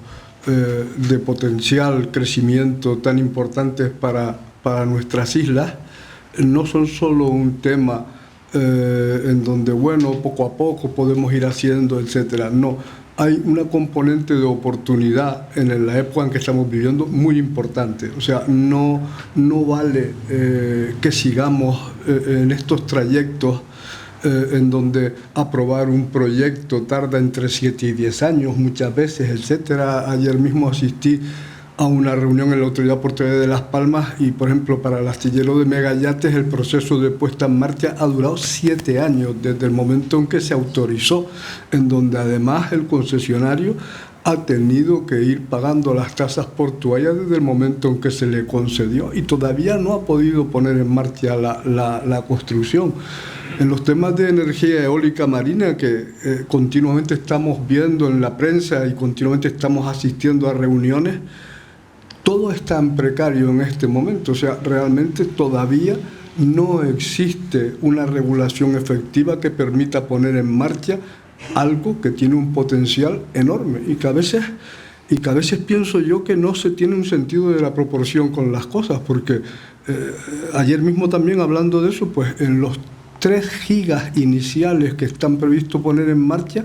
de potencial crecimiento tan importantes para nuestras islas, no son solo un tema en donde, bueno, poco a poco podemos ir haciendo, etcétera. No, hay una componente de oportunidad en la época en que estamos viviendo muy importante. O sea, no vale que sigamos en estos trayectos en donde aprobar un proyecto tarda entre 7 y 10 años muchas veces, etcétera. Ayer mismo asistí a una reunión en la Autoridad Portuaria de Las Palmas y, por ejemplo, para el astillero de Megayates el proceso de puesta en marcha ha durado 7 años desde el momento en que se autorizó, en donde además el concesionario ha tenido que ir pagando las tasas portuarias desde el momento en que se le concedió y todavía no ha podido poner en marcha la construcción. En los temas de energía eólica marina que continuamente estamos viendo en la prensa y continuamente estamos asistiendo a reuniones, todo está en precario en este momento. O sea, realmente todavía no existe una regulación efectiva que permita poner en marcha algo que tiene un potencial enorme y que a veces pienso yo que no se tiene un sentido de la proporción con las cosas, porque ayer mismo también hablando de eso, pues en los 3 gigas iniciales que están previstos poner en marcha,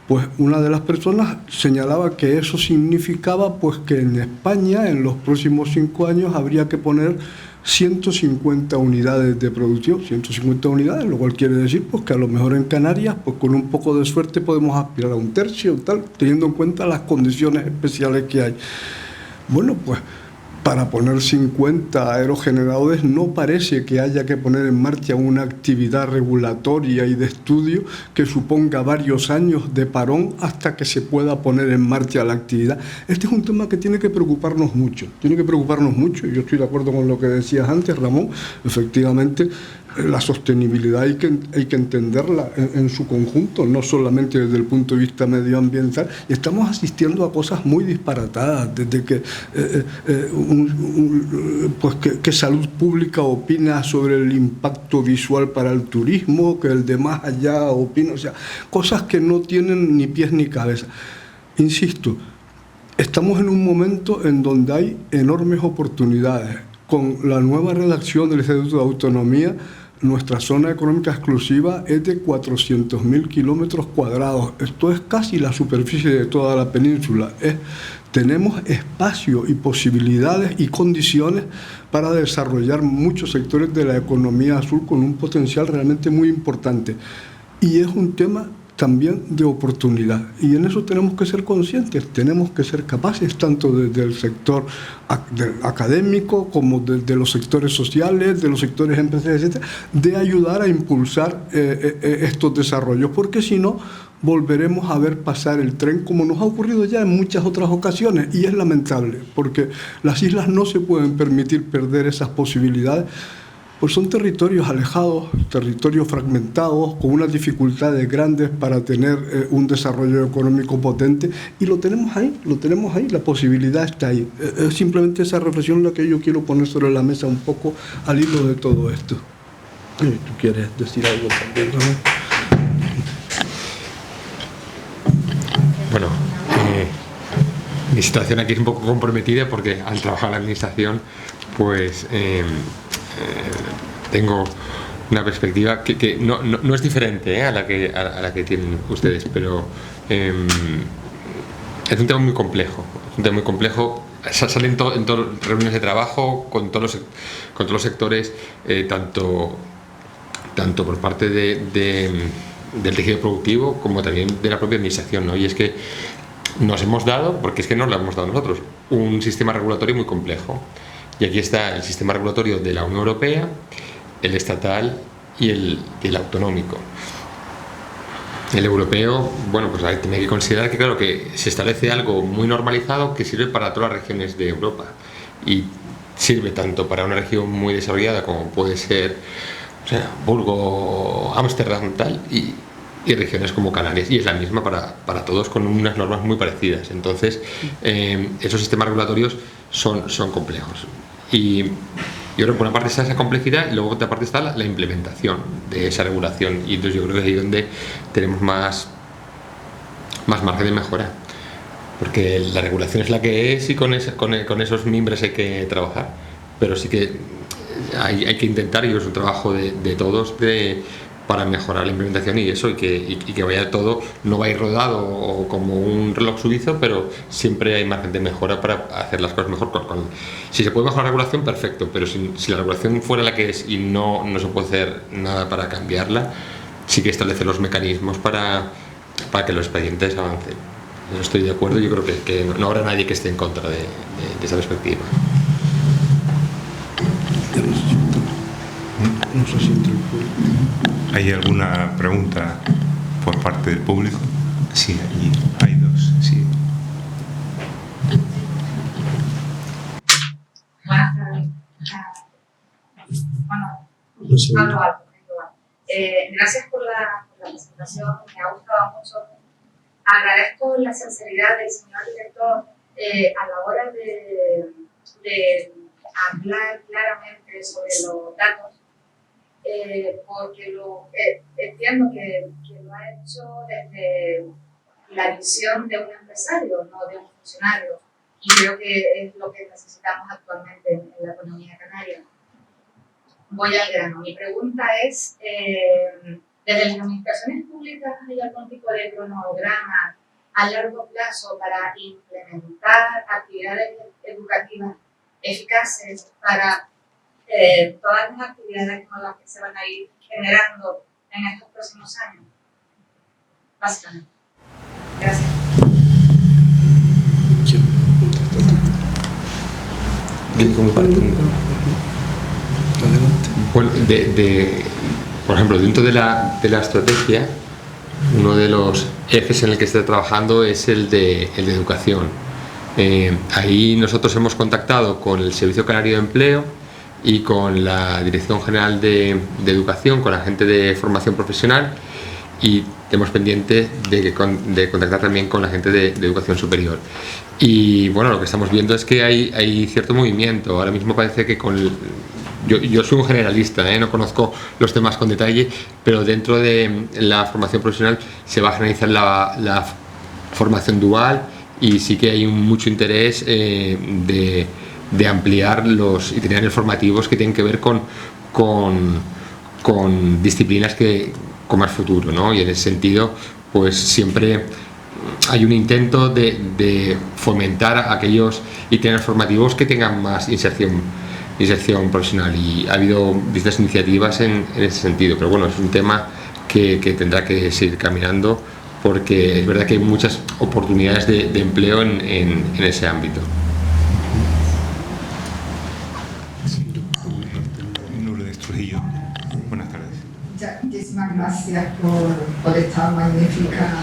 Pues una de las personas señalaba que eso significaba pues que en España en los próximos 5 años habría que poner 150 unidades de producción, 150 unidades, lo cual quiere decir pues que a lo mejor en Canarias pues con un poco de suerte podemos aspirar a un tercio, tal, teniendo en cuenta las condiciones especiales que hay. Bueno, pues para poner 50 aerogeneradores no parece que haya que poner en marcha una actividad regulatoria y de estudio que suponga varios años de parón hasta que se pueda poner en marcha la actividad. Este es un tema que tiene que preocuparnos mucho, y yo estoy de acuerdo con lo que decías antes, Ramón. Efectivamente, la sostenibilidad hay que entenderla en su conjunto, no solamente desde el punto de vista medioambiental. Y estamos asistiendo a cosas muy disparatadas, desde que que Salud Pública opina sobre el impacto visual para el turismo, que el de más allá opina, o sea, cosas que no tienen ni pies ni cabeza. Insisto, estamos en un momento en donde hay enormes oportunidades. Con la nueva redacción del Estatuto de Autonomía, nuestra zona económica exclusiva es de 400.000 kilómetros cuadrados. Esto es casi la superficie de toda la península. Tenemos espacio y posibilidades y condiciones para desarrollar muchos sectores de la economía azul con un potencial realmente muy importante. Y es un tema también de oportunidad, y en eso tenemos que ser conscientes, tenemos que ser capaces, tanto desde el sector académico como desde los sectores sociales, de los sectores empresariales, etcétera, de ayudar a impulsar estos desarrollos, porque si no volveremos a ver pasar el tren como nos ha ocurrido ya en muchas otras ocasiones, y es lamentable porque las islas no se pueden permitir perder esas posibilidades. Pues son territorios alejados, territorios fragmentados, con unas dificultades grandes para tener un desarrollo económico potente, y lo tenemos ahí, la posibilidad está ahí. Es simplemente esa reflexión la que yo quiero poner sobre la mesa un poco al hilo de todo esto. ¿Tú quieres decir algo también, Ramón? Bueno, mi situación aquí es un poco comprometida porque al trabajar en la administración, pues tengo una perspectiva que no es diferente a la que tienen ustedes, pero es un tema muy complejo. Sale en todas las reuniones de trabajo con todos los sectores, tanto por parte del tejido productivo como también de la propia administración, ¿no? Y es que nos hemos dado, porque es que nos lo hemos dado nosotros, un sistema regulatorio muy complejo. Y aquí está el sistema regulatorio de la Unión Europea, el estatal y el autonómico. El europeo, bueno, pues hay que considerar que, claro, que se establece algo muy normalizado que sirve para todas las regiones de Europa, y sirve tanto para una región muy desarrollada como puede ser, o sea, Hamburgo, Ámsterdam, tal, y regiones como Canarias, y es la misma para todos, con unas normas muy parecidas. Entonces, esos sistemas regulatorios son complejos. Y yo creo que por una parte está esa complejidad y luego por otra parte está la implementación de esa regulación, y entonces yo creo que es ahí donde tenemos más margen de mejora, porque la regulación es la que es y con esos mimbres hay que trabajar, pero sí que hay que intentar, y es un trabajo de todos para mejorar la implementación y eso, y que vaya todo, no va a ir rodado o como un reloj suizo, pero siempre hay margen de mejora para hacer las cosas mejor. Si se puede mejorar la regulación, perfecto, pero si la regulación fuera la que es y no se puede hacer nada para cambiarla, sí que establece los mecanismos para que los expedientes avancen. Yo estoy de acuerdo, yo creo que no habrá nadie que esté en contra de esa perspectiva. No sé si entre el público. ¿Hay alguna pregunta por parte del público? Sí, allí hay dos, sí. Buenas tardes. Gracias por la presentación, me ha gustado mucho. Agradezco la sinceridad del señor director a la hora de hablar claramente sobre los datos. Porque entiendo que lo ha hecho desde la visión de un empresario, no de un funcionario, y creo que es lo que necesitamos actualmente en la economía canaria. Voy al grano. Mi pregunta es, Desde las administraciones públicas hay algún tipo de cronograma a largo plazo para implementar actividades educativas eficaces para todas las actividades con las que se van a ir generando en estos próximos años. Básicamente. Gracias. Bueno, por ejemplo, dentro de la estrategia, uno de los ejes en el que se está trabajando es el de educación. Ahí nosotros hemos contactado con el Servicio Canario de Empleo y con la Dirección General de Educación, con la gente de formación profesional, y tenemos pendiente de contactar también con la gente de educación superior. Y bueno, lo que estamos viendo es que hay cierto movimiento. Ahora mismo parece que yo soy un generalista, no conozco los temas con detalle, pero dentro de la formación profesional se va a generalizar la formación dual, y sí que hay mucho interés de ampliar los itinerarios formativos que tienen que ver con disciplinas con más futuro, ¿no? Y en ese sentido, pues siempre hay un intento de fomentar aquellos itinerarios formativos que tengan más inserción profesional, y ha habido distintas iniciativas en ese sentido, pero bueno, es un tema que tendrá que seguir caminando, porque es verdad que hay muchas oportunidades de empleo en ese ámbito. Lourdes Trujillo. Buenas tardes. Muchísimas gracias por esta magnífica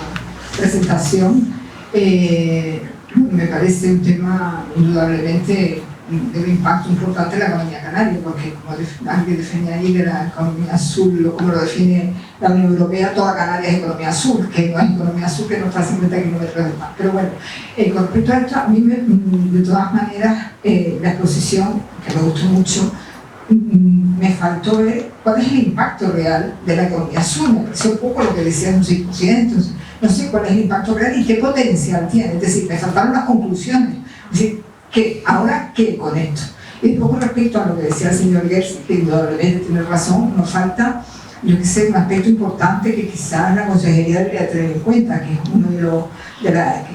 presentación. Me parece un tema indudablemente de un impacto importante en la economía canaria, porque como alguien definía ahí de la economía azul, como lo define la Unión Europea, toda Canarias es economía azul, que no es economía azul, que no está a 50 kilómetros del mar. Pero bueno, con respecto a esto, a mí de todas maneras la exposición, que me gustó mucho, me faltó ver cuál es el impacto real de la economía azul. Me pareció un poco lo que decía un 5%, no sé cuál es el impacto real y qué potencial tiene, es decir, me faltaron las conclusiones. Es decir, que ahora, ¿qué con esto? Y un poco respecto a lo que decía el señor Gersi, que indudablemente tiene razón, nos falta, yo que sé, un aspecto importante que quizás la Consejería debería tener en cuenta, que es uno de los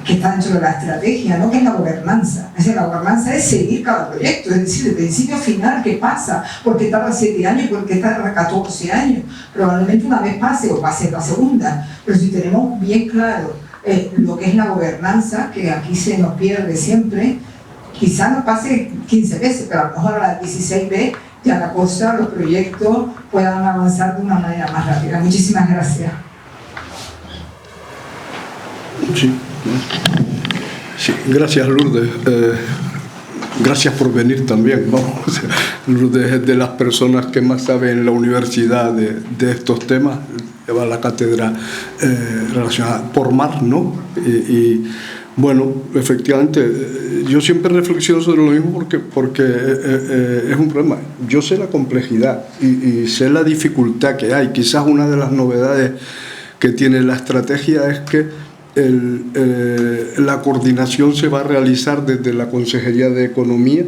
que está dentro de la estrategia, ¿no? Que es la gobernanza. Es decir, la gobernanza es seguir cada proyecto, es decir, el principio final, ¿qué pasa? ¿Por qué tarda 7 años? ¿Por qué tarda 14 años? Probablemente una vez pase o pase la segunda, pero si tenemos bien claro lo que es la gobernanza, que aquí se nos pierde siempre, quizás nos pase 15 veces, pero a lo mejor a las 16 veces ya la cosa, los proyectos puedan avanzar de una manera más rápida. Muchísimas gracias. Sí, gracias Lourdes. Gracias por venir también, ¿no? Lourdes es de las personas que más sabe en la universidad de estos temas, lleva la cátedra relacionada por mar, ¿no? Y bueno, efectivamente, yo siempre reflexiono sobre lo mismo porque es un problema. Yo sé la complejidad y sé la dificultad que hay. Quizás una de las novedades que tiene la estrategia es que la coordinación se va a realizar desde la Consejería de Economía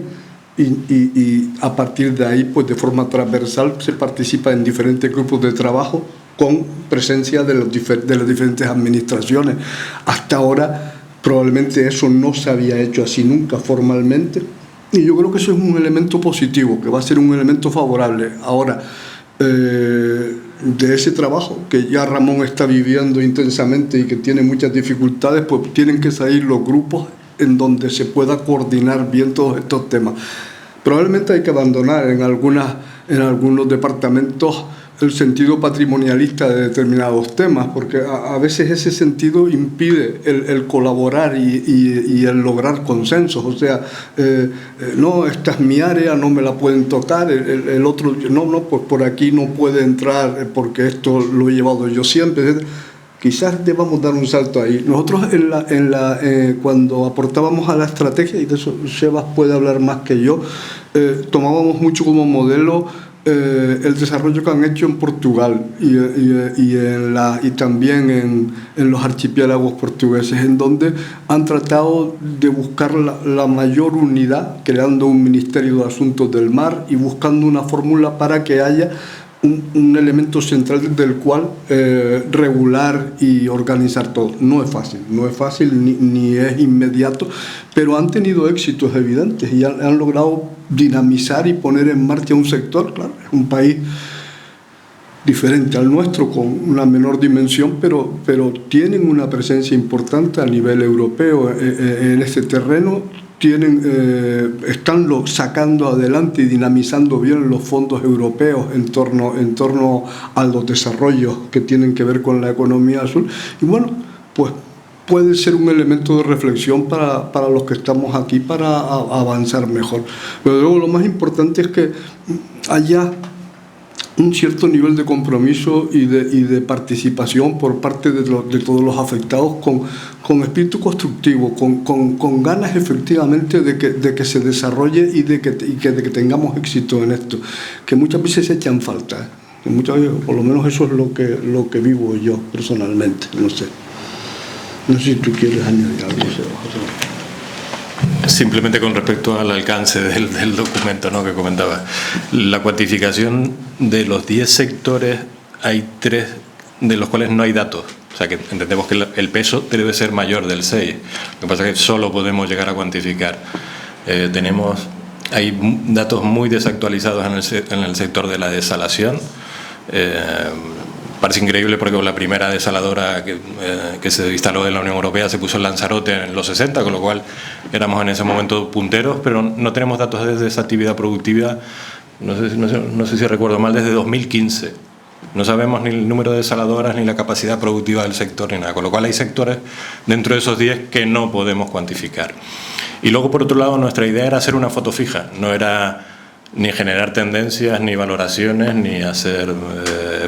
y a partir de ahí, pues de forma transversal, se participa en diferentes grupos de trabajo con presencia de las diferentes administraciones. Hasta ahora probablemente eso no se había hecho así nunca formalmente, y yo creo que eso es un elemento positivo, que va a ser un elemento favorable. Ahora, de ese trabajo que ya Ramón está viviendo intensamente y que tiene muchas dificultades, pues tienen que salir los grupos en donde se pueda coordinar bien todos estos temas. Probablemente hay que abandonar en algunos departamentos el sentido patrimonialista de determinados temas, porque a veces ese sentido impide el colaborar y el lograr consensos. O sea, no, esta es mi área, no me la pueden tocar, el otro, no, pues por aquí no puede entrar porque esto lo he llevado yo siempre. Quizás debamos dar un salto ahí. Nosotros cuando aportábamos a la estrategia, y de eso Sebas puede hablar más que yo, tomábamos mucho como modelo el desarrollo que han hecho en Portugal y también en los archipiélagos portugueses, en donde han tratado de buscar la mayor unidad, creando un Ministerio de Asuntos del Mar y buscando una fórmula para que haya un elemento central desde el cual regular y organizar todo. No es fácil ni es inmediato, pero han tenido éxitos evidentes y han logrado dinamizar y poner en marcha un sector. Claro, es un país diferente al nuestro, con una menor dimensión, pero tienen una presencia importante a nivel europeo en este terreno. Están sacando adelante y dinamizando bien los fondos europeos en torno a los desarrollos que tienen que ver con la economía azul. Y bueno, pues puede ser un elemento de reflexión para los que estamos aquí para avanzar mejor. Pero luego lo más importante es que haya un cierto nivel de compromiso y de participación por parte de todos los afectados con espíritu constructivo, con ganas efectivamente de que se desarrolle y de que tengamos éxito en esto, que muchas veces se echan falta, que muchas veces, por lo menos eso es lo que vivo yo personalmente. No sé si tú quieres añadir algo, José. Simplemente con respecto al alcance del documento, ¿no?, que comentaba. La cuantificación de los 10 sectores, hay 3 de los cuales no hay datos. O sea que entendemos que el peso debe ser mayor del 6. Lo que pasa es que solo podemos llegar a cuantificar. Hay datos muy desactualizados en el sector de la desalación. Parece increíble porque la primera desaladora que se instaló en la Unión Europea se puso en Lanzarote en los 60, con lo cual éramos en ese momento punteros, pero no tenemos datos de esa actividad productiva, no sé si recuerdo mal, desde 2015. No sabemos ni el número de desaladoras, ni la capacidad productiva del sector, ni nada, con lo cual hay sectores dentro de esos 10 que no podemos cuantificar. Y luego, por otro lado, nuestra idea era hacer una foto fija, no era ni generar tendencias, ni valoraciones, ni hacer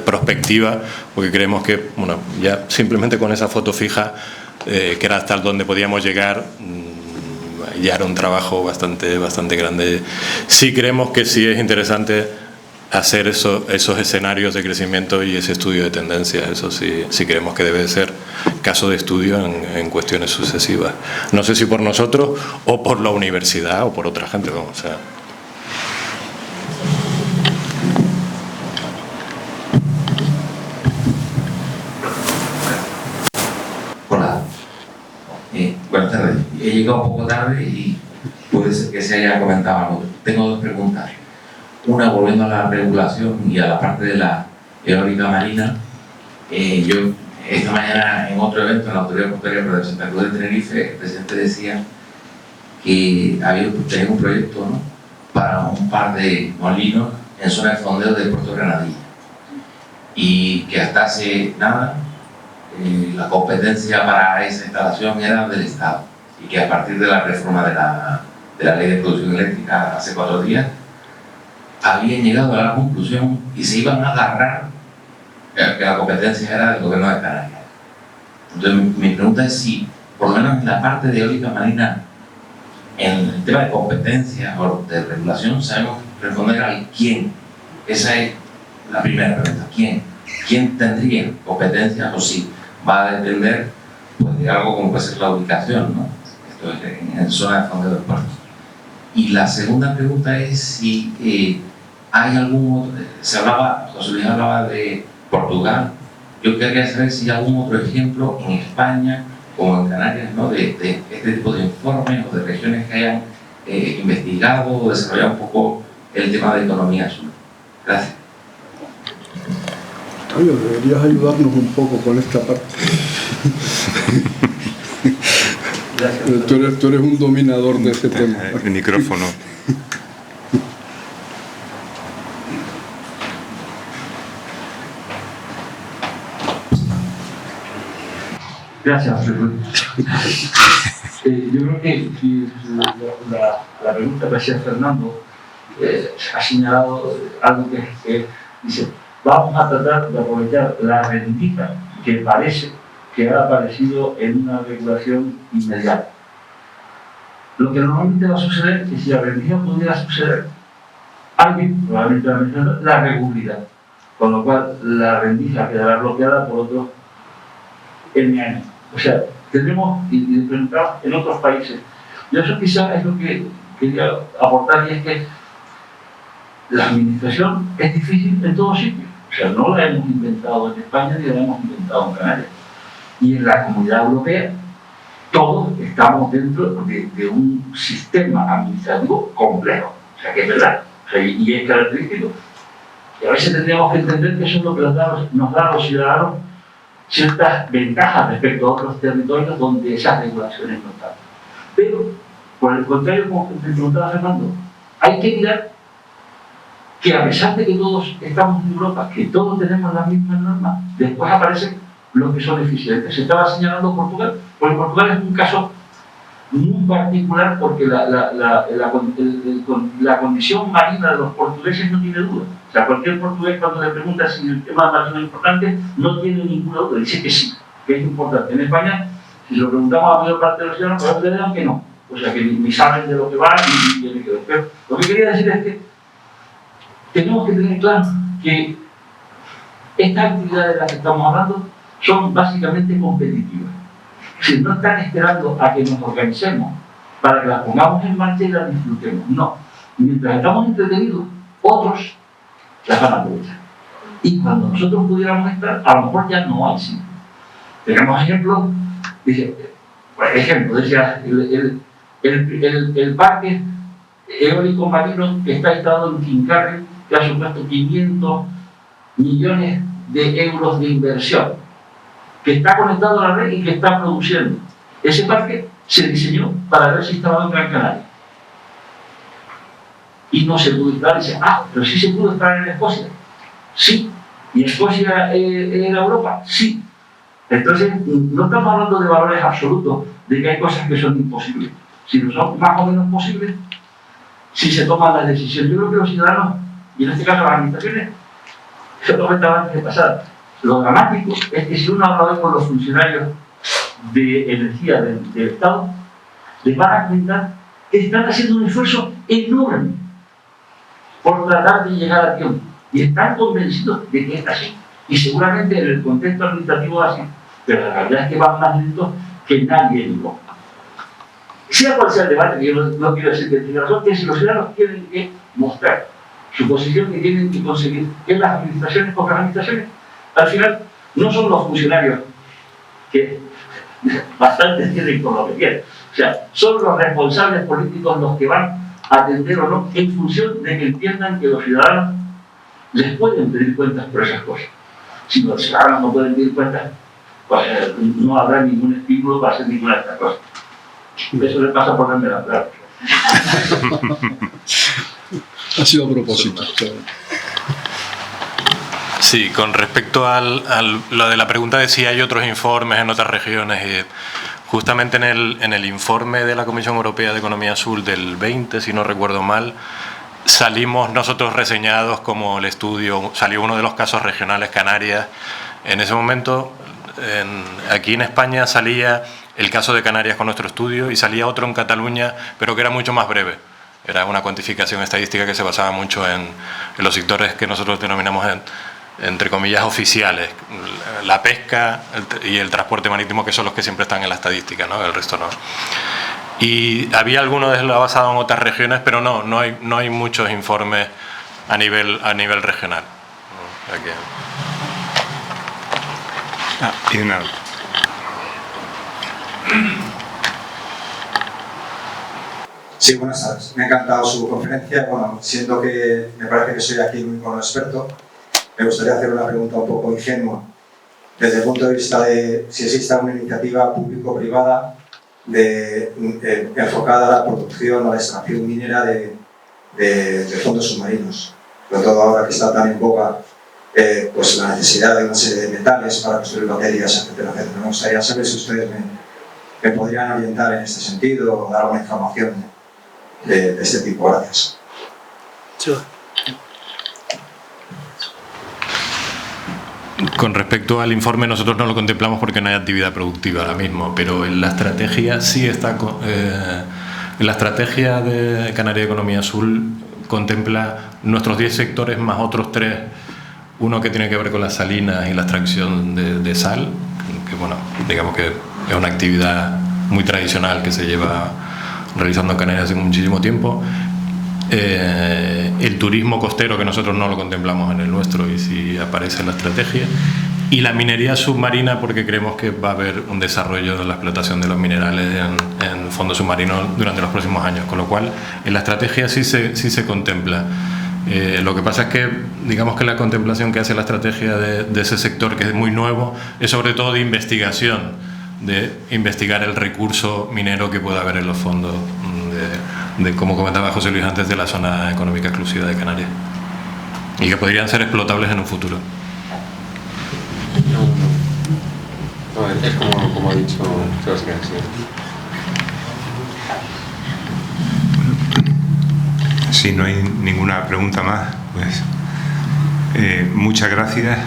prospectiva, porque creemos que, bueno, ya simplemente con esa foto fija, que era hasta donde podíamos llegar, ya era un trabajo bastante grande. Sí creemos que sí es interesante hacer esos escenarios de crecimiento y ese estudio de tendencias. Eso sí creemos que debe ser caso de estudio en cuestiones sucesivas. No sé si por nosotros o por la universidad o por otra gente, vamos, o sea. Buenas tardes. He llegado un poco tarde y puede ser que se haya comentado algo. Tengo 2 preguntas. Una, volviendo a la regulación y a la parte de la eólica marina. Yo esta mañana en otro evento en la Autoridad Portuaria de Santa Cruz de Tenerife, el presidente decía que tenía un proyecto, ¿no?, para un par de molinos en zona de fondeo del puerto de Granadilla, y que hasta hace nada la competencia para esa instalación era del Estado, y que a partir de la reforma de la ley de producción eléctrica hace 4 días habían llegado a la conclusión y se iban a agarrar que la competencia era del gobierno de Canarias. Entonces mi pregunta es si, por lo menos en la parte de eólica marina, en el tema de competencia o de regulación, sabemos responder al quién. Esa es la primera pregunta. ¿Quién tendría competencia, o si va a depender, pues, de algo como puede ser la ubicación, ¿no? Esto es en zona de fondeo del puerto. Y la segunda pregunta es si hay algún otro, José Luis hablaba de Portugal. Yo quería saber si hay algún otro ejemplo en España como en Canarias, ¿no?, de este tipo de informes o de regiones que hayan investigado o desarrollado un poco el tema de economía azul. Gracias. Octavio, deberías ayudarnos un poco con esta parte. Tú eres un dominador de ese tema. El micrófono. Gracias, Fernando. Yo creo que la pregunta que hacía Fernando ha señalado algo que dice: vamos a tratar de aprovechar la rendija que parece que ha aparecido en una regulación inmediata. Lo que normalmente va a suceder es que si la rendija pudiera suceder, alguien probablemente va a mencionar la regularidad, con lo cual la rendija quedará bloqueada por otros N años. O sea, tenemos y implementamos en otros países. Y eso quizás es lo que quería aportar, y es que la administración es difícil en todos sitios. O sea, no la hemos inventado en España ni la hemos inventado en Canarias. Y en la Comunidad Europea todos estamos dentro de un sistema administrativo complejo. O sea, que es verdad. O sea, y es característico. Y a veces tendríamos que entender que eso es lo que nos da a los ciudadanos ciertas ventajas respecto a otros territorios donde esas regulaciones no están. Pero, por el contrario, como me preguntaba Fernando, hay que mirar que a pesar de que todos estamos en Europa, que todos tenemos las mismas normas, después aparecen los que son eficientes. Se estaba señalando Portugal, porque Portugal es un caso muy particular porque la condición marina de los portugueses no tiene duda. O sea, cualquier portugués cuando le pregunta si el tema marino es importante, no tiene ninguna duda, dice que sí, que es importante. En España, si lo preguntamos a la mayor parte de los ciudadanos, pues le dirán que no. O sea, que ni saben de lo que va ni tienen que ver. Pero lo que quería decir es que tenemos que tener claro que estas actividades de las que estamos hablando son básicamente competitivas. Si no están esperando a que nos organicemos para que las pongamos en marcha y las disfrutemos. No. Mientras estamos entretenidos, otros las van a aprovechar. Y cuando nosotros pudiéramos estar, a lo mejor ya no hay sitio. Tenemos ejemplos, dice, por ejemplo, decía el parque eólico marino que está instalado en Quincarre, que ha supuesto 500 millones de euros de inversión, que está conectado a la red y que está produciendo. Ese parque se diseñó para haberse instalado en Gran Canaria. Y no se pudo instalar. Y dice, pero sí se pudo instalar en Escocia. Sí. ¿Y Escocia era Europa? Sí. Entonces, no estamos hablando de valores absolutos, de que hay cosas que son imposibles. Si no son más o menos posibles, si se toman las decisiones. Yo creo que los ciudadanos, y en este caso las administraciones, se lo comentaba antes de pasar. Lo dramático es que si uno habla hoy con los funcionarios de energía del Estado, les van a comentar que están haciendo un esfuerzo enorme por tratar de llegar a tiempo. Y están convencidos de que es así. Y seguramente en el contexto administrativo es así. Pero la realidad es que van más lentos que nadie en Europa. Sea cual sea el debate, que yo no quiero decir que tiene razón, que si los ciudadanos tienen que mostrar su posición que tienen que conseguir en las administraciones, porque las administraciones al final no son los funcionarios que bastantes tienen con lo que quieren. O sea, son los responsables políticos los que van a atender o no en función de que entiendan que los ciudadanos les pueden pedir cuentas por esas cosas. Si los ciudadanos no pueden pedir cuentas, pues no habrá ningún estímulo para hacer ninguna de estas cosas. Eso le pasa por darme la clave. Ha sido a propósito. Sí, con respecto a lo de la pregunta de si hay otros informes en otras regiones, justamente en el informe de la Comisión Europea de Economía Azul del 20, si no recuerdo mal, salimos nosotros reseñados como el estudio, salió uno de los casos regionales Canarias. En ese momento, aquí en España salía el caso de Canarias con nuestro estudio y salía otro en Cataluña, pero que era mucho más breve. Era una cuantificación estadística que se basaba mucho en los sectores que nosotros denominamos entre comillas oficiales, la pesca y el transporte marítimo, que son los que siempre están en la estadística, ¿no? El resto no. Y había algunos de ellos basados en otras regiones, pero no hay muchos informes a nivel regional. Y una... Sí, buenas tardes. Me ha encantado su conferencia. Bueno, siento que me parece que soy aquí el único experto. Me gustaría hacer una pregunta un poco ingenua. Desde el punto de vista de si existe una iniciativa público-privada enfocada a la producción o a la extracción minera de fondos submarinos. Sobre todo ahora que está tan en boga pues la necesidad de una serie de metales para construir baterías, etcétera, etcétera. Me gustaría saber si ustedes me podrían orientar en este sentido o dar alguna información de este tipo. Gracias. Sí. Con respecto al informe, nosotros no lo contemplamos porque no hay actividad productiva ahora mismo, pero en la estrategia sí está. En la estrategia de Canarias Economía Azul contempla nuestros 10 sectores más otros 3. Uno que tiene que ver con las salinas y la extracción de sal, que bueno, digamos que es una actividad muy tradicional que se lleva realizando en Canarias hace muchísimo tiempo. el turismo costero, que nosotros no lo contemplamos en el nuestro y sí aparece en la estrategia, y la minería submarina, porque creemos que va a haber un desarrollo de la explotación de los minerales en fondo submarino durante los próximos años, con lo cual en la estrategia sí se contempla. Lo que pasa es que, digamos que la contemplación que hace la estrategia de ese sector, que es muy nuevo, es sobre todo de investigación, de investigar el recurso minero que pueda haber en los fondos, como comentaba José Luis antes, de la zona económica exclusiva de Canarias, y que podrían ser explotables en un futuro. No, es como ha dicho Sebastián. Si no hay ninguna pregunta más, pues muchas gracias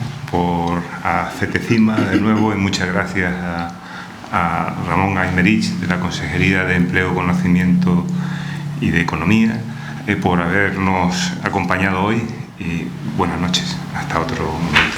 a FETECIMA de nuevo, y muchas gracias a Ramón Aymerich, de la Consejería de Empleo, Conocimiento y de Economía, por habernos acompañado hoy, y buenas noches. Hasta otro momento.